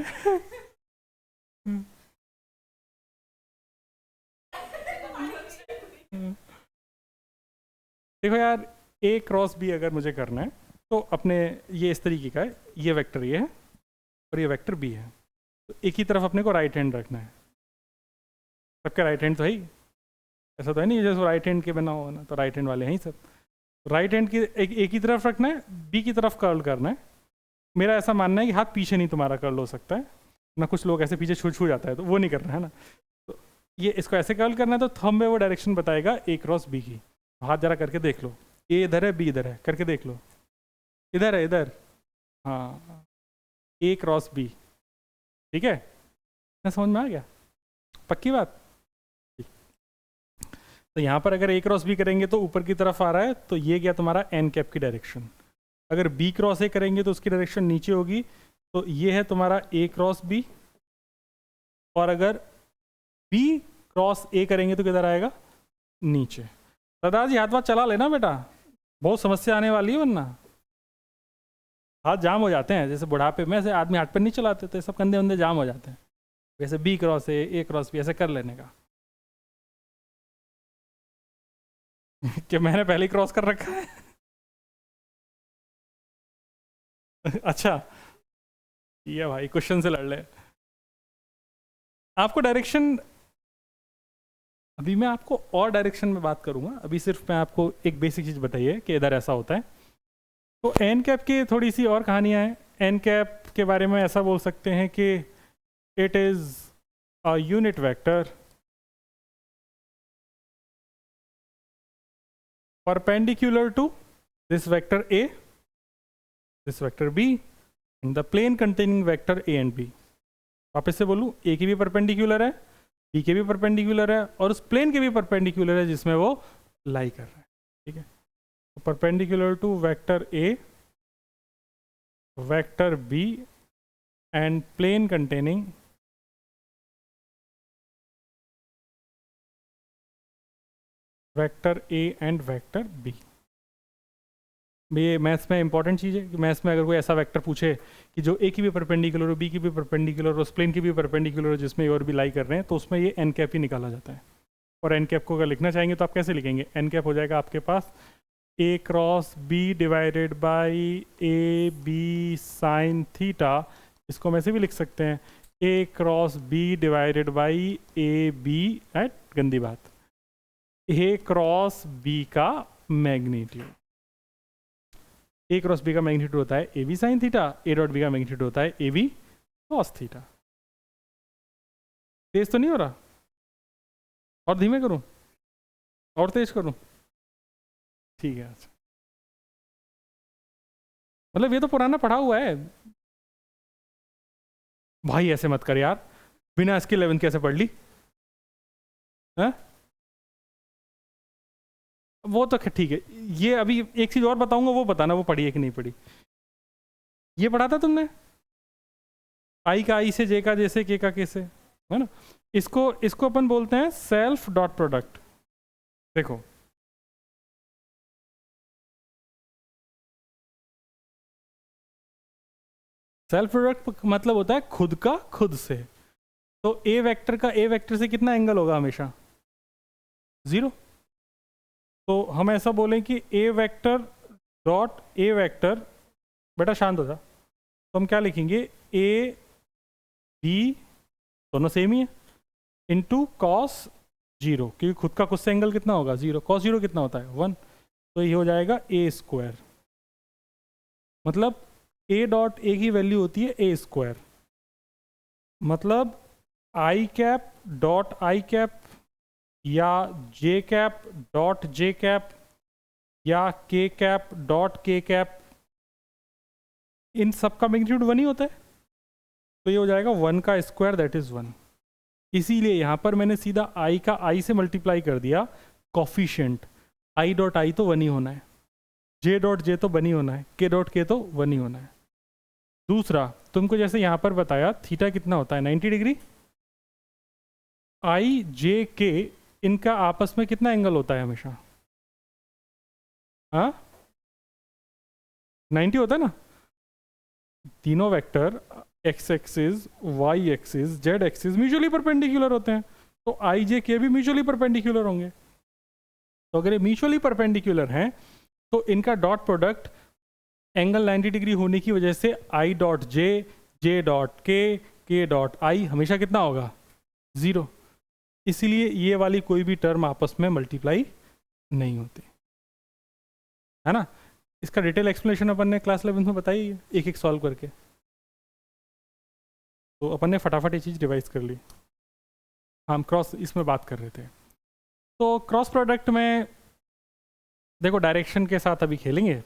देखो यार, ए क्रॉस बी अगर मुझे करना है तो अपने ये इस तरीके का है, ये वेक्टर ये है और ये वेक्टर बी है, तो एक ही तरफ अपने को राइट हैंड रखना है। सबके राइट हैंड तो है ही, ऐसा तो है नहीं जैसे राइट हैंड के बना हो ना, तो राइट हैंड वाले हैं ही सब। राइट हैंड की एक ही तरफ रखना है, बी की तरफ कर्ल करना है। मेरा ऐसा मानना है कि हाथ पीछे नहीं तुम्हारा कर्ल हो सकता है ना, कुछ लोग ऐसे पीछे छू जाता है तो वो नहीं करना है ना। तो ये इसको ऐसे कर्ल करना है, तो थंब में वो डायरेक्शन बताएगा ए क्रॉस बी की। हाथ जरा करके देख लो, ए इधर है बी इधर है, करके देख लो, इधर है इधर, हाँ ए क्रॉस बी, ठीक है ना? समझ में आ गया? पक्की बात? तो यहाँ पर अगर ए क्रॉस बी करेंगे तो ऊपर की तरफ आ रहा है, तो ये गया तुम्हारा एन कैप की डायरेक्शन। अगर बी क्रॉस ए करेंगे तो उसकी डायरेक्शन नीचे होगी, तो ये है तुम्हारा ए क्रॉस बी। और अगर बी क्रॉस ए करेंगे तो किधर आएगा? नीचे। दादाजी हाथ वाथ चला लेना बेटा, बहुत समस्या आने वाली है वरना हाथ जाम हो जाते हैं। जैसे बुढ़ापे में से आदमी हाथ पर नहीं चलाते तो सब कंधे वंधे जाम हो जाते हैं। वैसे B cross A cross B ऐसे कर लेने का कि मैंने पहले ही क्रॉस कर रखा है अच्छा, ये भाई क्वेश्चन से लड़ ले। आपको डायरेक्शन, अभी मैं आपको और डायरेक्शन में बात करूंगा, अभी सिर्फ मैं आपको एक बेसिक चीज़ बताइए कि इधर ऐसा होता है। तो एन कैप की थोड़ी सी और कहानियाँ हैं। एन कैप के बारे में ऐसा बोल सकते हैं कि it is a unit vector perpendicular to this vector A, this vector B, in the plane containing vector A and B। वापस से बोलूँ, A की भी परपेंडिकुलर है, B के भी परपेंडिकुलर है, और उस प्लेन के भी परपेंडिकुलर है जिसमें वो लाई कर रहा है, ठीक है। तो perpendicular to vector A, vector B and plane containing vector A and vector B। ये मैथ्स में इंपॉर्टेंट चीज़ है कि मैथ्स में अगर कोई ऐसा वेक्टर पूछे कि जो ए की भी परपेंडिकुलर हो, बी की भी परपेंडिकुलर हो, उस प्लेन की भी परपेंडिकुलर हो जिसमें और भी लाई कर रहे हैं, तो उसमें ये एन कैप ही निकाला जाता है। और एन कैप को अगर लिखना चाहेंगे तो आप कैसे लिखेंगे? एन कैप हो जाएगा आपके पास a cross b divided by a B sine theta. इसको हम ऐसे भी लिख सकते हैं, a cross b divided by a b at, गंदी बात, ए क्रॉस बी का मैग्नीट्यूड। ए क्रॉस बी का मैग्नीट्यूड होता है a B sine theta, a dot b का मैग्नीट्यूड होता है ए बी कॉस थीटा। तेज तो नहीं हो रहा? और धीमे करूं? और तेज करूं? ठीक है, अच्छा। मतलब ये तो पुराना पढ़ा हुआ है, भाई ऐसे मत कर यार, बिना इसके 11 कैसे पढ़ ली? है वो तो ठीक है। ये अभी एक चीज और बताऊंगा, वो बताना वो पढ़ी है कि नहीं पढ़ी। ये पढ़ा था तुमने, आई का आई से, जे का जे से, के का के से, है ना? इसको इसको अपन बोलते हैं सेल्फ डॉट प्रोडक्ट। देखो सेल्फ प्रोडक्ट मतलब होता है खुद का खुद से। तो ए वेक्टर का ए वेक्टर से कितना एंगल होगा? हमेशा 0। तो हम ऐसा बोलें कि ए वेक्टर डॉट ए वेक्टर, बेटा शांत हो जा, तो हम क्या लिखेंगे? ए बी दोनों सेम ही है, इंटू कॉस 0, क्योंकि खुद का खुद से एंगल कितना होगा? 0। कॉस 0 कितना होता है? 1। तो ये हो जाएगा ए स्क्वायर। मतलब ए डॉट ए की वैल्यू होती है ए स्क्वायर। मतलब I cap dot I cap या जे कैप डॉट जे कैप या के कैप डॉट के कैप, इन सब का मैग्नीट्यूड 1 ही होता है। तो ये हो जाएगा 1 का स्क्वायर, दैट इज 1। इसीलिए यहाँ पर मैंने सीधा आई का आई से मल्टीप्लाई कर दिया। कॉफिशिएंट आई डॉट आई तो 1 ही होना है, जे डॉट जे तो 1 ही होना है, के डॉट के तो 1 ही होना है। दूसरा, तुमको जैसे यहाँ पर बताया थीटा कितना होता है? 90 डिग्री। आई जे के इनका आपस में कितना एंगल होता है हमेशा? हाँ 90 होता है ना। तीनों vector X axis, Y axis, Z axis mutually perpendicular होते हैं, तो आई जे के भी म्यूचुअली परपेंडिकुलर होंगे। तो अगर ये म्यूचुअली परपेंडिकुलर हैं तो इनका डॉट प्रोडक्ट एंगल 90 डिग्री होने की वजह से I dot J, J dot के डॉट आई हमेशा कितना होगा? 0। इसीलिए ये वाली कोई भी टर्म आपस में मल्टीप्लाई नहीं होती, है ना? इसका डिटेल एक्सप्लेनेशन अपन ने क्लास 11 में बताई है, एक एक सॉल्व करके। तो अपन ने फटाफट ये चीज़ रिवाइज कर ली। हम क्रॉस इसमें बात कर रहे थे। तो क्रॉस प्रोडक्ट में देखो डायरेक्शन के साथ अभी खेलेंगे,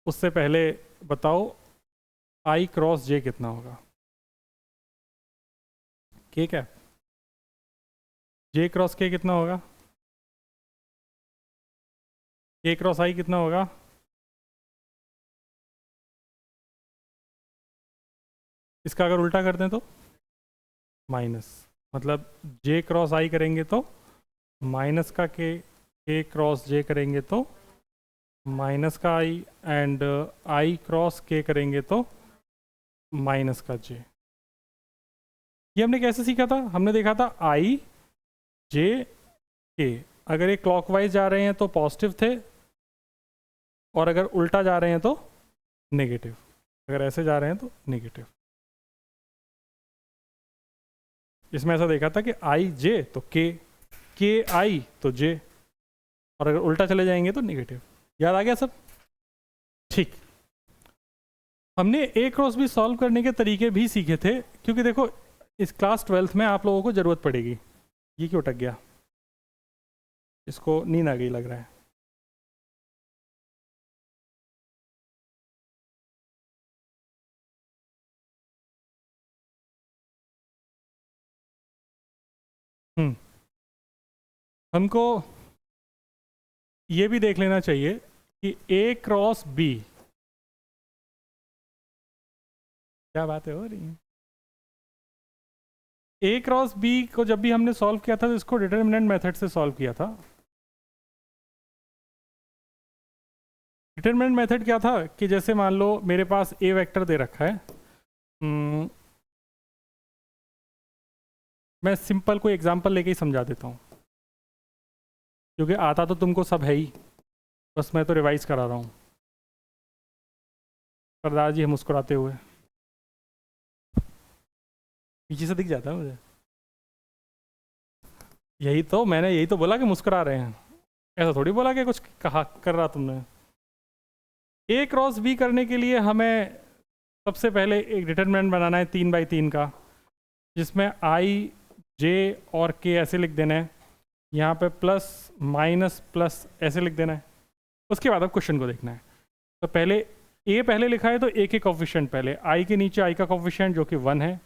उससे पहले बताओ आई क्रॉस जे कितना होगा? के क्या? जे क्रॉस के कितना होगा? के क्रॉस आई कितना होगा? इसका अगर उल्टा करते हैं तो माइनस, मतलब जे क्रॉस आई करेंगे तो माइनस का के क्रॉस जे करेंगे तो माइनस का आई, एंड आई क्रॉस के करेंगे तो माइनस का जे। ये हमने कैसे सीखा था? हमने देखा था आई जे के, अगर ये क्लॉकवाइज जा रहे हैं तो पॉजिटिव थे, और अगर उल्टा जा रहे हैं तो नेगेटिव, अगर ऐसे जा रहे हैं तो नेगेटिव। इसमें ऐसा देखा था कि आई जे तो के आई तो जे, और अगर उल्टा चले जाएंगे तो नेगेटिव। याद आ गया सब? ठीक। हमने ए क्रॉस बी सॉल्व करने के तरीके भी सीखे थे, क्योंकि देखो इस क्लास 12th में आप लोगों को ज़रूरत पड़ेगी। ये क्यों अटक गया? इसको नींद आ गई लग रहा है। हमको ये भी देख लेना चाहिए कि ए क्रॉस बी, क्या बातें हो रही हैं? ए क्रॉस बी को जब भी हमने सॉल्व किया था तो इसको डिटर्मिनेंट मेथड से सॉल्व किया था। डिटर्मिनेंट मेथड क्या था कि जैसे मान लो मेरे पास ए वेक्टर दे रखा है, मैं सिंपल कोई एग्जांपल लेके ही समझा देता हूँ, क्योंकि आता तो तुमको सब है ही, बस मैं तो रिवाइज करा रहा हूँ। सरदार जी है मुस्कुराते हुए, पीछे से दिख जाता है मुझे। यही तो मैंने यही तो बोला कि मुस्कुरा रहे हैं, ऐसा थोड़ी बोला कि कुछ कहा कर रहा तुमने। ए क्रॉस बी करने के लिए हमें सबसे पहले एक डिटरमिनेंट बनाना है 3/3 का, जिसमें आई जे और के ऐसे लिख देना है, यहाँ पे प्लस माइनस प्लस ऐसे लिख देना है। उसके बाद अब क्वेश्चन को देखना है। तो पहले ए पहले लिखा है तो ए के कोफिशिएंट पहले, आई के नीचे आई का कोफिशिएंट जो कि 1 है,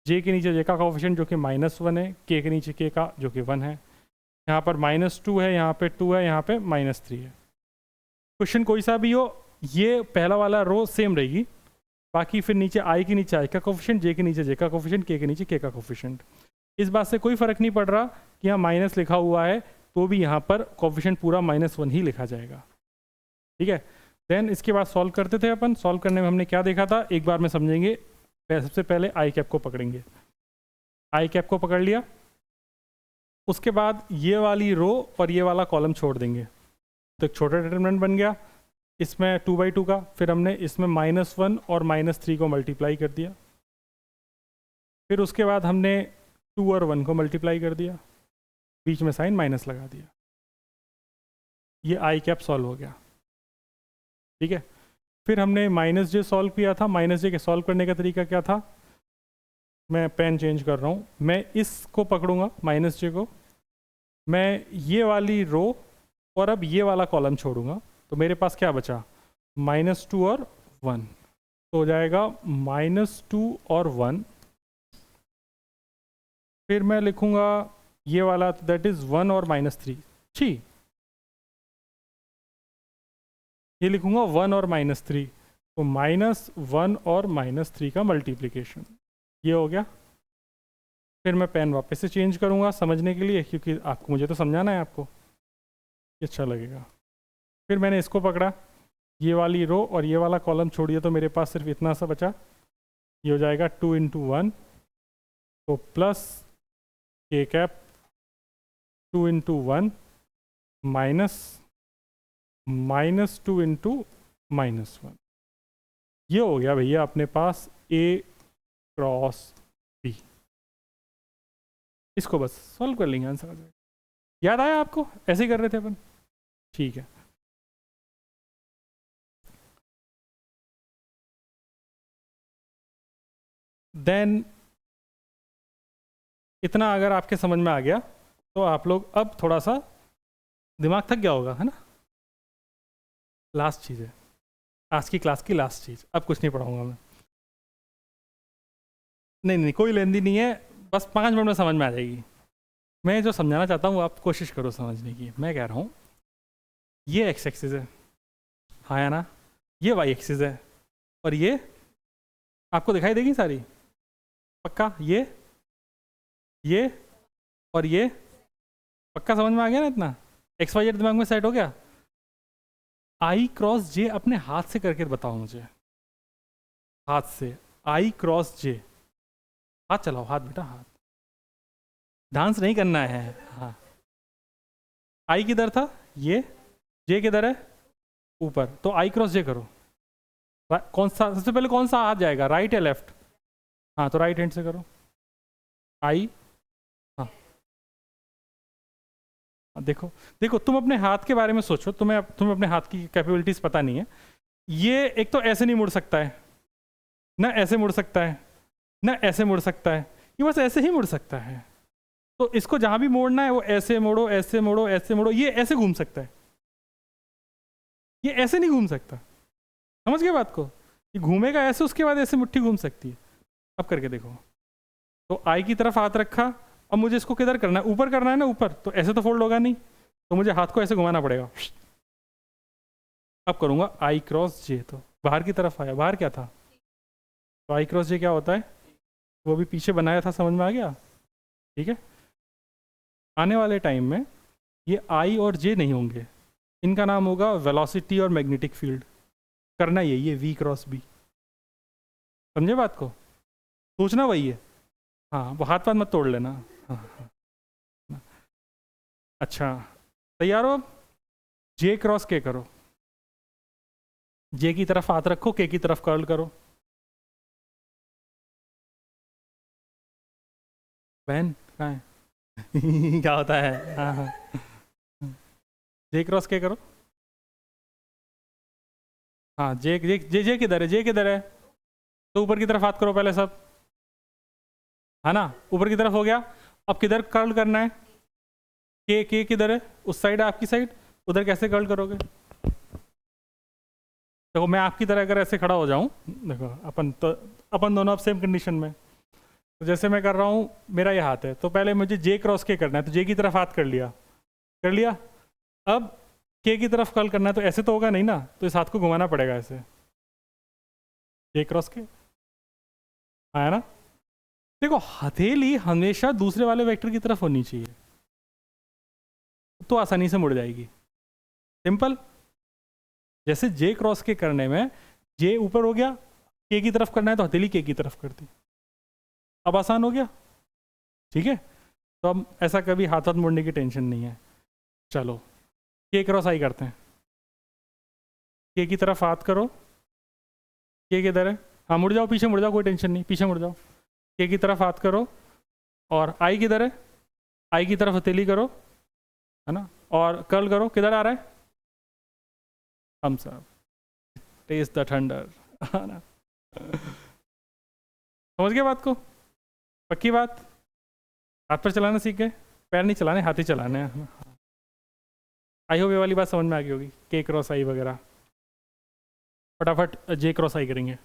जे के नीचे जे का कोफिशिएंट जो कि -1 है, के नीचे के का जो कि 1 है, यहाँ पर -2 है, यहाँ पे 2 है, यहाँ पे -3 है। क्वेश्चन कोई सा भी हो, ये पहला वाला रो सेम रहेगी, बाकी फिर नीचे आई के नीचे आई का कोफिशिएंट, जे के नीचे जे का कोफिशिएंट, के नीचे के का कोफिशिएंट। इस बात से कोई फ़र्क नहीं पड़ रहा कि यहाँ माइनस लिखा हुआ है तो भी यहाँ पर कोफिशिएंट पूरा -1 ही लिखा जाएगा। ठीक है, देन इसके बाद सॉल्व करते थे अपन। सॉल्व करने में हमने क्या देखा था, एक बार में समझेंगे। सबसे पहले आई कैप को पकड़ेंगे, आई कैप को पकड़ लिया, उसके बाद ये वाली रो और ये वाला कॉलम छोड़ देंगे, तो एक छोटा डिटरमिनेंट बन गया इसमें 2/2 का। फिर हमने इसमें -1 और -3 को मल्टीप्लाई कर दिया, फिर उसके बाद हमने 2 और 1 को मल्टीप्लाई कर दिया, बीच में साइन माइनस लगा दिया। ये आई कैप सॉल्व हो गया। ठीक है, फिर हमने -j सॉल्व किया था। -j के सॉल्व करने का तरीका क्या था, मैं पेन चेंज कर रहा हूँ, मैं इसको पकड़ूंगा -j को, मैं ये वाली रो और अब ये वाला कॉलम छोड़ूंगा, तो मेरे पास क्या बचा, -2 और 1, तो हो जाएगा -2 और 1। फिर मैं लिखूंगा ये वाला, दैट इज 1 और -3, ठीक, ये लिखूंगा 1 और -3, तो -1 और -3 का मल्टीप्लिकेशन, ये हो गया। फिर मैं पेन वापस से चेंज करूंगा समझने के लिए, क्योंकि आपको, मुझे तो समझाना है आपको, ये अच्छा लगेगा। फिर मैंने इसको पकड़ा, ये वाली रो और ये वाला कॉलम छोड़ दिया, तो मेरे पास सिर्फ इतना सा बचा, ये हो जाएगा 2 × 1, तो प्लस के कैप 2 × 1 माइनस -2 × -1, ये हो गया भैया अपने पास A क्रॉस B। इसको बस सॉल्व कर लेंगे, आंसर आ जाएगा। याद आया आपको, ऐसे ही कर रहे थे अपन, ठीक है। देन इतना अगर आपके समझ में आ गया तो आप लोग अब थोड़ा सा दिमाग थक गया होगा, है ना। लास्ट चीज़ है आज की क्लास की, लास्ट चीज़, अब कुछ नहीं पढ़ाऊंगा मैं, नहीं कोई लेंदी नहीं है, बस 5 मिनट में समझ में आ जाएगी। मैं जो समझाना चाहता हूँ आप कोशिश करो समझने की। मैं कह रहा हूँ ये x एक्सिस है, हाँ या ना, ये y एक्सिस है, और ये आपको दिखाई देगी सारी, पक्का, ये और ये, पक्का समझ में आ गया ना इतना, XYZ दिमाग में सेट हो गया। I क्रॉस J अपने हाथ से करके बताओ मुझे, हाथ से I क्रॉस J, हाथ चलाओ, हाथ बेटा, हाथ, डांस नहीं करना है। हाँ, I किधर था, ये, J किधर है, ऊपर, तो I क्रॉस J करो। कौन सा, सबसे पहले कौन सा हाथ जाएगा, राइट या लेफ्ट, हाँ तो राइट हैंड से करो। I, हाँ देखो तुम अपने हाथ के बारे में सोचो, तुम्हें अपने हाथ की कैपेबिलिटीज पता नहीं है। ये एक तो ऐसे नहीं मुड़ सकता है ना, ऐसे मुड़ सकता है ना, ऐसे मुड़ सकता है, ये बस ऐसे ही मुड़ सकता है। तो इसको जहां भी मोड़ना है वो ऐसे मोड़ो, ऐसे मोड़ो, ऐसे मोड़ो, ये ऐसे घूम सकता है, ये ऐसे नहीं घूम सकता। समझ गए बात को, ये घूमेगा ऐसे, उसके बाद ऐसे मुट्ठी घूम सकती है। अब करके देखो, तो आई की तरफ हाथ रखा, अब मुझे इसको किधर करना है, ऊपर करना है ना, ऊपर, तो ऐसे तो फोल्ड होगा नहीं, तो मुझे हाथ को ऐसे घुमाना पड़ेगा। अब करूंगा आई क्रॉस जे, तो बाहर की तरफ आया, बाहर क्या था, तो आई क्रॉस जे क्या होता है, वो भी पीछे बनाया था, समझ में आ गया। ठीक है, आने वाले टाइम में ये आई और जे नहीं होंगे, इनका नाम होगा वेलोसिटी और मैग्नेटिक फील्ड। करना यही है, वी क्रॉस बी, समझे बात को, सोचना वही है। हाँ, वो हाथ मत तोड़ लेना। हाँ। अच्छा, तैयार हो, जे क्रॉस के करो, जे की तरफ हाथ रखो, के की तरफ कर्ल करो। बहन कहाँ है? क्या होता है, हाँ, जे क्रॉस के करो, हाँ, जे किधर है, जे किधर है, तो ऊपर की तरफ हाथ करो पहले सब, है ना, ऊपर की तरफ हो गया। अब किधर कर्ल करना है, के किधर है, उस साइड है आपकी साइड, उधर कैसे कर्ल करोगे। देखो मैं आपकी तरह अगर ऐसे खड़ा हो जाऊं, देखो अपन दोनों अब सेम कंडीशन में, तो जैसे मैं कर रहा हूँ, मेरा ये हाथ है, तो पहले मुझे जे क्रॉस के करना है, तो जे की तरफ हाथ कर लिया। अब के की तरफ कल करना है, तो ऐसे तो होगा नहीं ना, तो इस हाथ को घुमाना पड़ेगा ऐसे, जे क्रॉस के, आया ना। देखो हथेली हमेशा दूसरे वाले वेक्टर की तरफ होनी चाहिए, तो आसानी से मुड़ जाएगी, सिंपल। जैसे जे क्रॉस के करने में जे ऊपर हो गया, के की तरफ करना है तो हथेली के की तरफ कर दी, अब आसान हो गया, ठीक है। तो अब ऐसा कभी हाथ हाथ मुड़ने की टेंशन नहीं है। चलो के क्रॉस आई करते हैं, के की तरफ हाथ करो, के किधर है, हाँ मुड़ जाओ, पीछे मुड़ जाओ, कोई टेंशन नहीं, पीछे मुड़ जाओ। के की तरफ हाथ करो, और आई किधर है, आई की तरफ हथेली करो, है ना, और कर्ल करो, किधर आ रहा है, हम सब टेस्ट द थंडर, है ना। समझ गए बात को, पक्की बात। हाथ पर चलाना सीख गए, पैर नहीं चलाने, हाथ ही चलाने हैं। आई होप ये वाली बात समझ में आ गई होगी, के क्रॉस आई वगैरह। फटाफट जे क्रॉस आई करेंगे।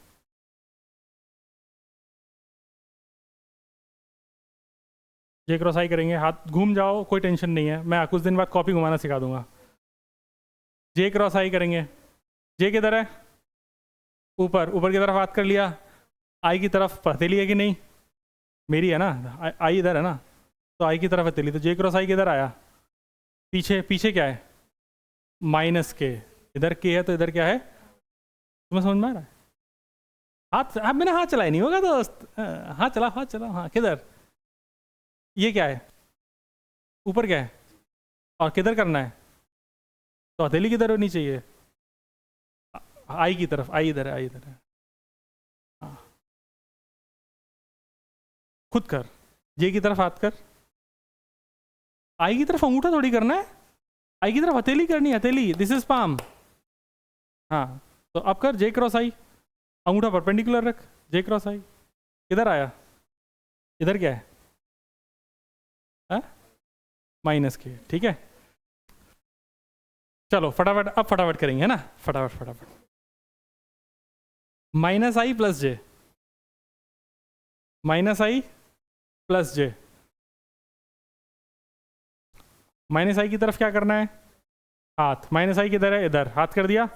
जे क्रॉस आई करेंगे, हाथ घूम जाओ, कोई टेंशन नहीं है, मैं कुछ दिन बाद कॉपी घुमाना सिखा दूंगा। जे क्रॉस आई करेंगे, जे किधर है, ऊपर, ऊपर की तरफ हाथ कर लिया, आई की तरफ हथेली है कि नहीं, मेरी है ना, आई इधर है ना, तो आई की तरफ हथेली, तो जे क्रॉस आई किधर आया, पीछे, पीछे क्या है, माइनस के, इधर के है तो इधर क्या है, तुम्हें समझ में आ रहा है। हाथ, आप मैंने हाथ चलाया नहीं होगा दोस्त, हाथ चला, हाथ चला, हाँ किधर, ये क्या है, ऊपर क्या है, और किधर करना है, तो हथेली किधर होनी चाहिए, आई की तरफ, आई इधर है, आई इधर है, हाँ खुद कर, जे की तरफ हाथ कर, आई की तरफ अंगूठा थोड़ी करना है, आई की तरफ हथेली करनी है, हथेली, दिस इज पाम, हाँ। तो अब कर जे क्रॉस आई, अंगूठा परपेंडिकुलर रख, जे क्रॉस आई, किधर आया, इधर क्या है, माइनस के, ठीक है। चलो फटाफट, अब फटाफट करेंगे, है ना, फटाफट फटाफट। माइनस आई प्लस जे, माइनस आई प्लस जे, माइनस आई की तरफ क्या करना है, हाथ, माइनस आई किधर है, इधर, हाथ कर दिया,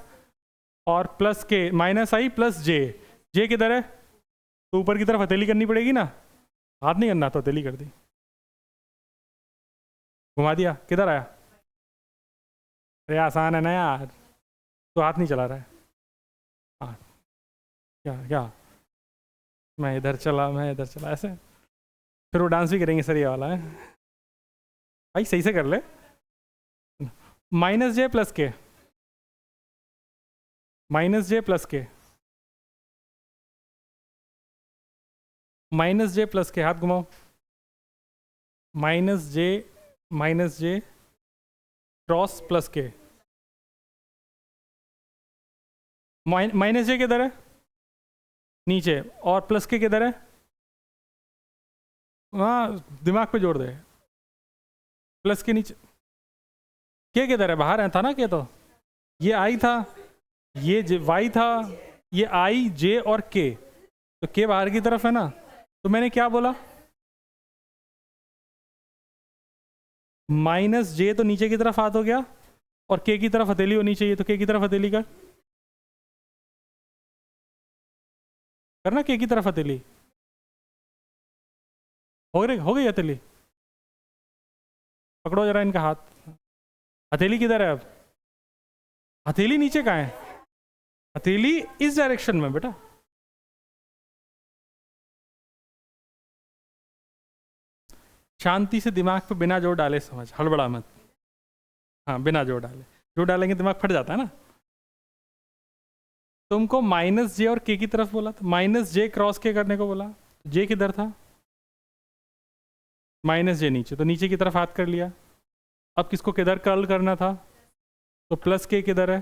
और प्लस के, माइनस आई प्लस जे, जे किधर है, तो ऊपर की तरफ हथेली करनी पड़ेगी ना, हाथ नहीं करना, तो हथेली कर दी, घुमा दिया, किधर आया, अरे आसान है ना यार, तो हाथ नहीं चला रहा है, हाँ क्या क्या, मैं इधर चला, मैं इधर चला, ऐसे। फिर वो डांस भी करेंगे सर, ये वाला है भाई, सही से कर ले। माइनस जे प्लस के, माइनस जे प्लस के, माइनस जे प्लस के, हाथ घुमाओ, माइनस जे क्रॉस प्लस के, माइनस जे किधर है, नीचे, और प्लस के किधर है, हाँ दिमाग पे जोड़ दे, प्लस के नीचे, के किधर है, बाहर है था ना, के तो ये आई था, ये वाई था, ये आई जे और के, तो के बाहर की तरफ है ना, तो मैंने क्या बोला, माइनस जे तो नीचे की तरफ हाथ हो गया, और के की तरफ हथेली होनी चाहिए, तो के की तरफ हथेली करना, के की तरफ हथेली, हो गई हथेली, पकड़ो जरा इनका हाथ, हथेली किधर है, अब हथेली नीचे कहाँ है, हथेली इस डायरेक्शन में बेटा, शांति से दिमाग पे बिना जोर डाले समझ, हड़बड़ा मत, हाँ बिना जोर डाले, जोर डालेंगे दिमाग फट जाता है ना। तुमको माइनस जे और के की तरफ बोला था, माइनस जे क्रॉस के करने को बोला, जे किधर था, माइनस जे नीचे, तो नीचे की तरफ हाथ कर लिया, अब किसको किधर कर्ल करना था, तो प्लस के किधर है,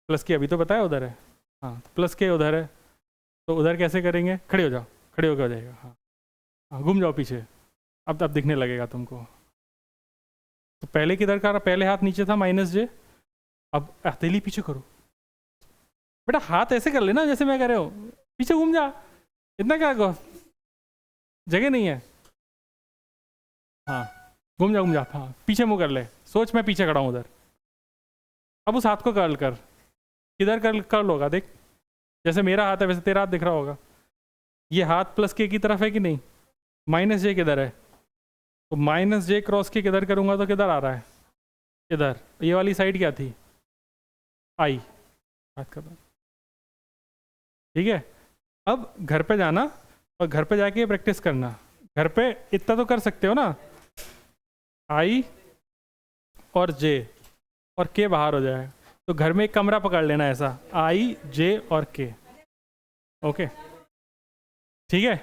प्लस के अभी तो बताया उधर है, हाँ तो प्लस के उधर है, तो उधर कैसे करेंगे, खड़े हो जाओ, खड़े होकर हो जाएगा, हाँ हाँ घूम जाओ पीछे, अब दिखने लगेगा तुमको। तो पहले किधर का, पहले हाथ नीचे था माइनस जे, अब हथेली पीछे करो, बेटा हाथ ऐसे कर लेना जैसे मैं कह रहे हो, पीछे घूम जा, इतना क्या जगह नहीं है। हाँ घूम जा, हाँ पीछे मुँह कर ले, सोच मैं पीछे खड़ा हूँ उधर। अब उस हाथ को कर्ल कर, किधर कर्ल होगा देख, जैसे मेरा हाथ है वैसे तेरा हाथ दिख रहा होगा। ये हाथ प्लस के की तरफ है कि नहीं, माइनस जे किधर है, तो माइनस जे क्रॉस के किधर करूँगा तो किधर आ रहा है, इधर। ये वाली साइड क्या थी, आई, हाथ कर दो, ठीक है। अब घर पे जाना और घर पे जाके प्रैक्टिस करना। घर पे इतना तो कर सकते हो ना, आई और जे और के बाहर हो जाए, तो घर में एक कमरा पकड़ लेना ऐसा, आई जे और के, ओके ठीक है।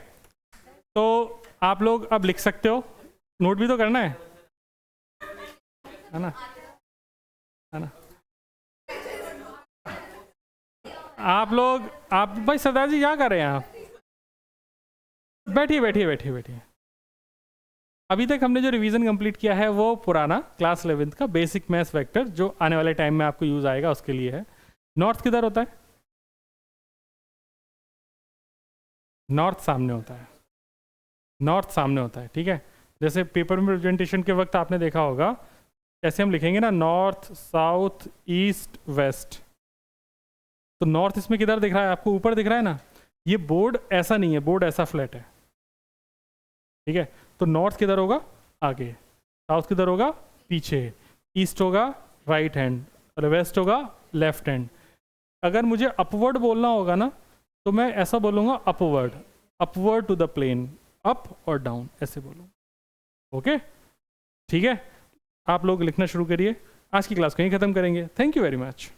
तो आप लोग अब लिख सकते हो, नोट भी तो करना है ना, है ना। आप लोग, आप भाई सरदार जी क्या कर रहे हैं आप, बैठिए बैठिए बैठिए बैठिए। अभी तक हमने जो रिवीजन कंप्लीट किया है वो पुराना क्लास 11th का बेसिक मैथ्स वेक्टर, जो आने वाले टाइम में आपको यूज आएगा उसके लिए है। नॉर्थ किधर होता है, नॉर्थ सामने होता है, नॉर्थ सामने होता है, ठीक है। जैसे पेपर में प्रेजेंटेशन के वक्त आपने देखा होगा, ऐसे हम लिखेंगे ना, नॉर्थ साउथ ईस्ट वेस्ट। तो नॉर्थ इसमें किधर दिख रहा है आपको, ऊपर दिख रहा है ना। ये बोर्ड ऐसा नहीं है, बोर्ड ऐसा फ्लैट है, ठीक है। तो नॉर्थ किधर होगा, आगे, साउथ किधर होगा, पीछे, ईस्ट होगा राइट हैंड और वेस्ट होगा लेफ्ट हैंड। अगर मुझे अपवर्ड बोलना होगा ना, तो मैं ऐसा बोलूँगा, upward, upward to the plane, up और डाउन, ऐसे बोलूँगा, ओके ठीक है। आप लोग लिखना शुरू करिए, आज की क्लास को यहीं ख़त्म करेंगे। Thank you very much.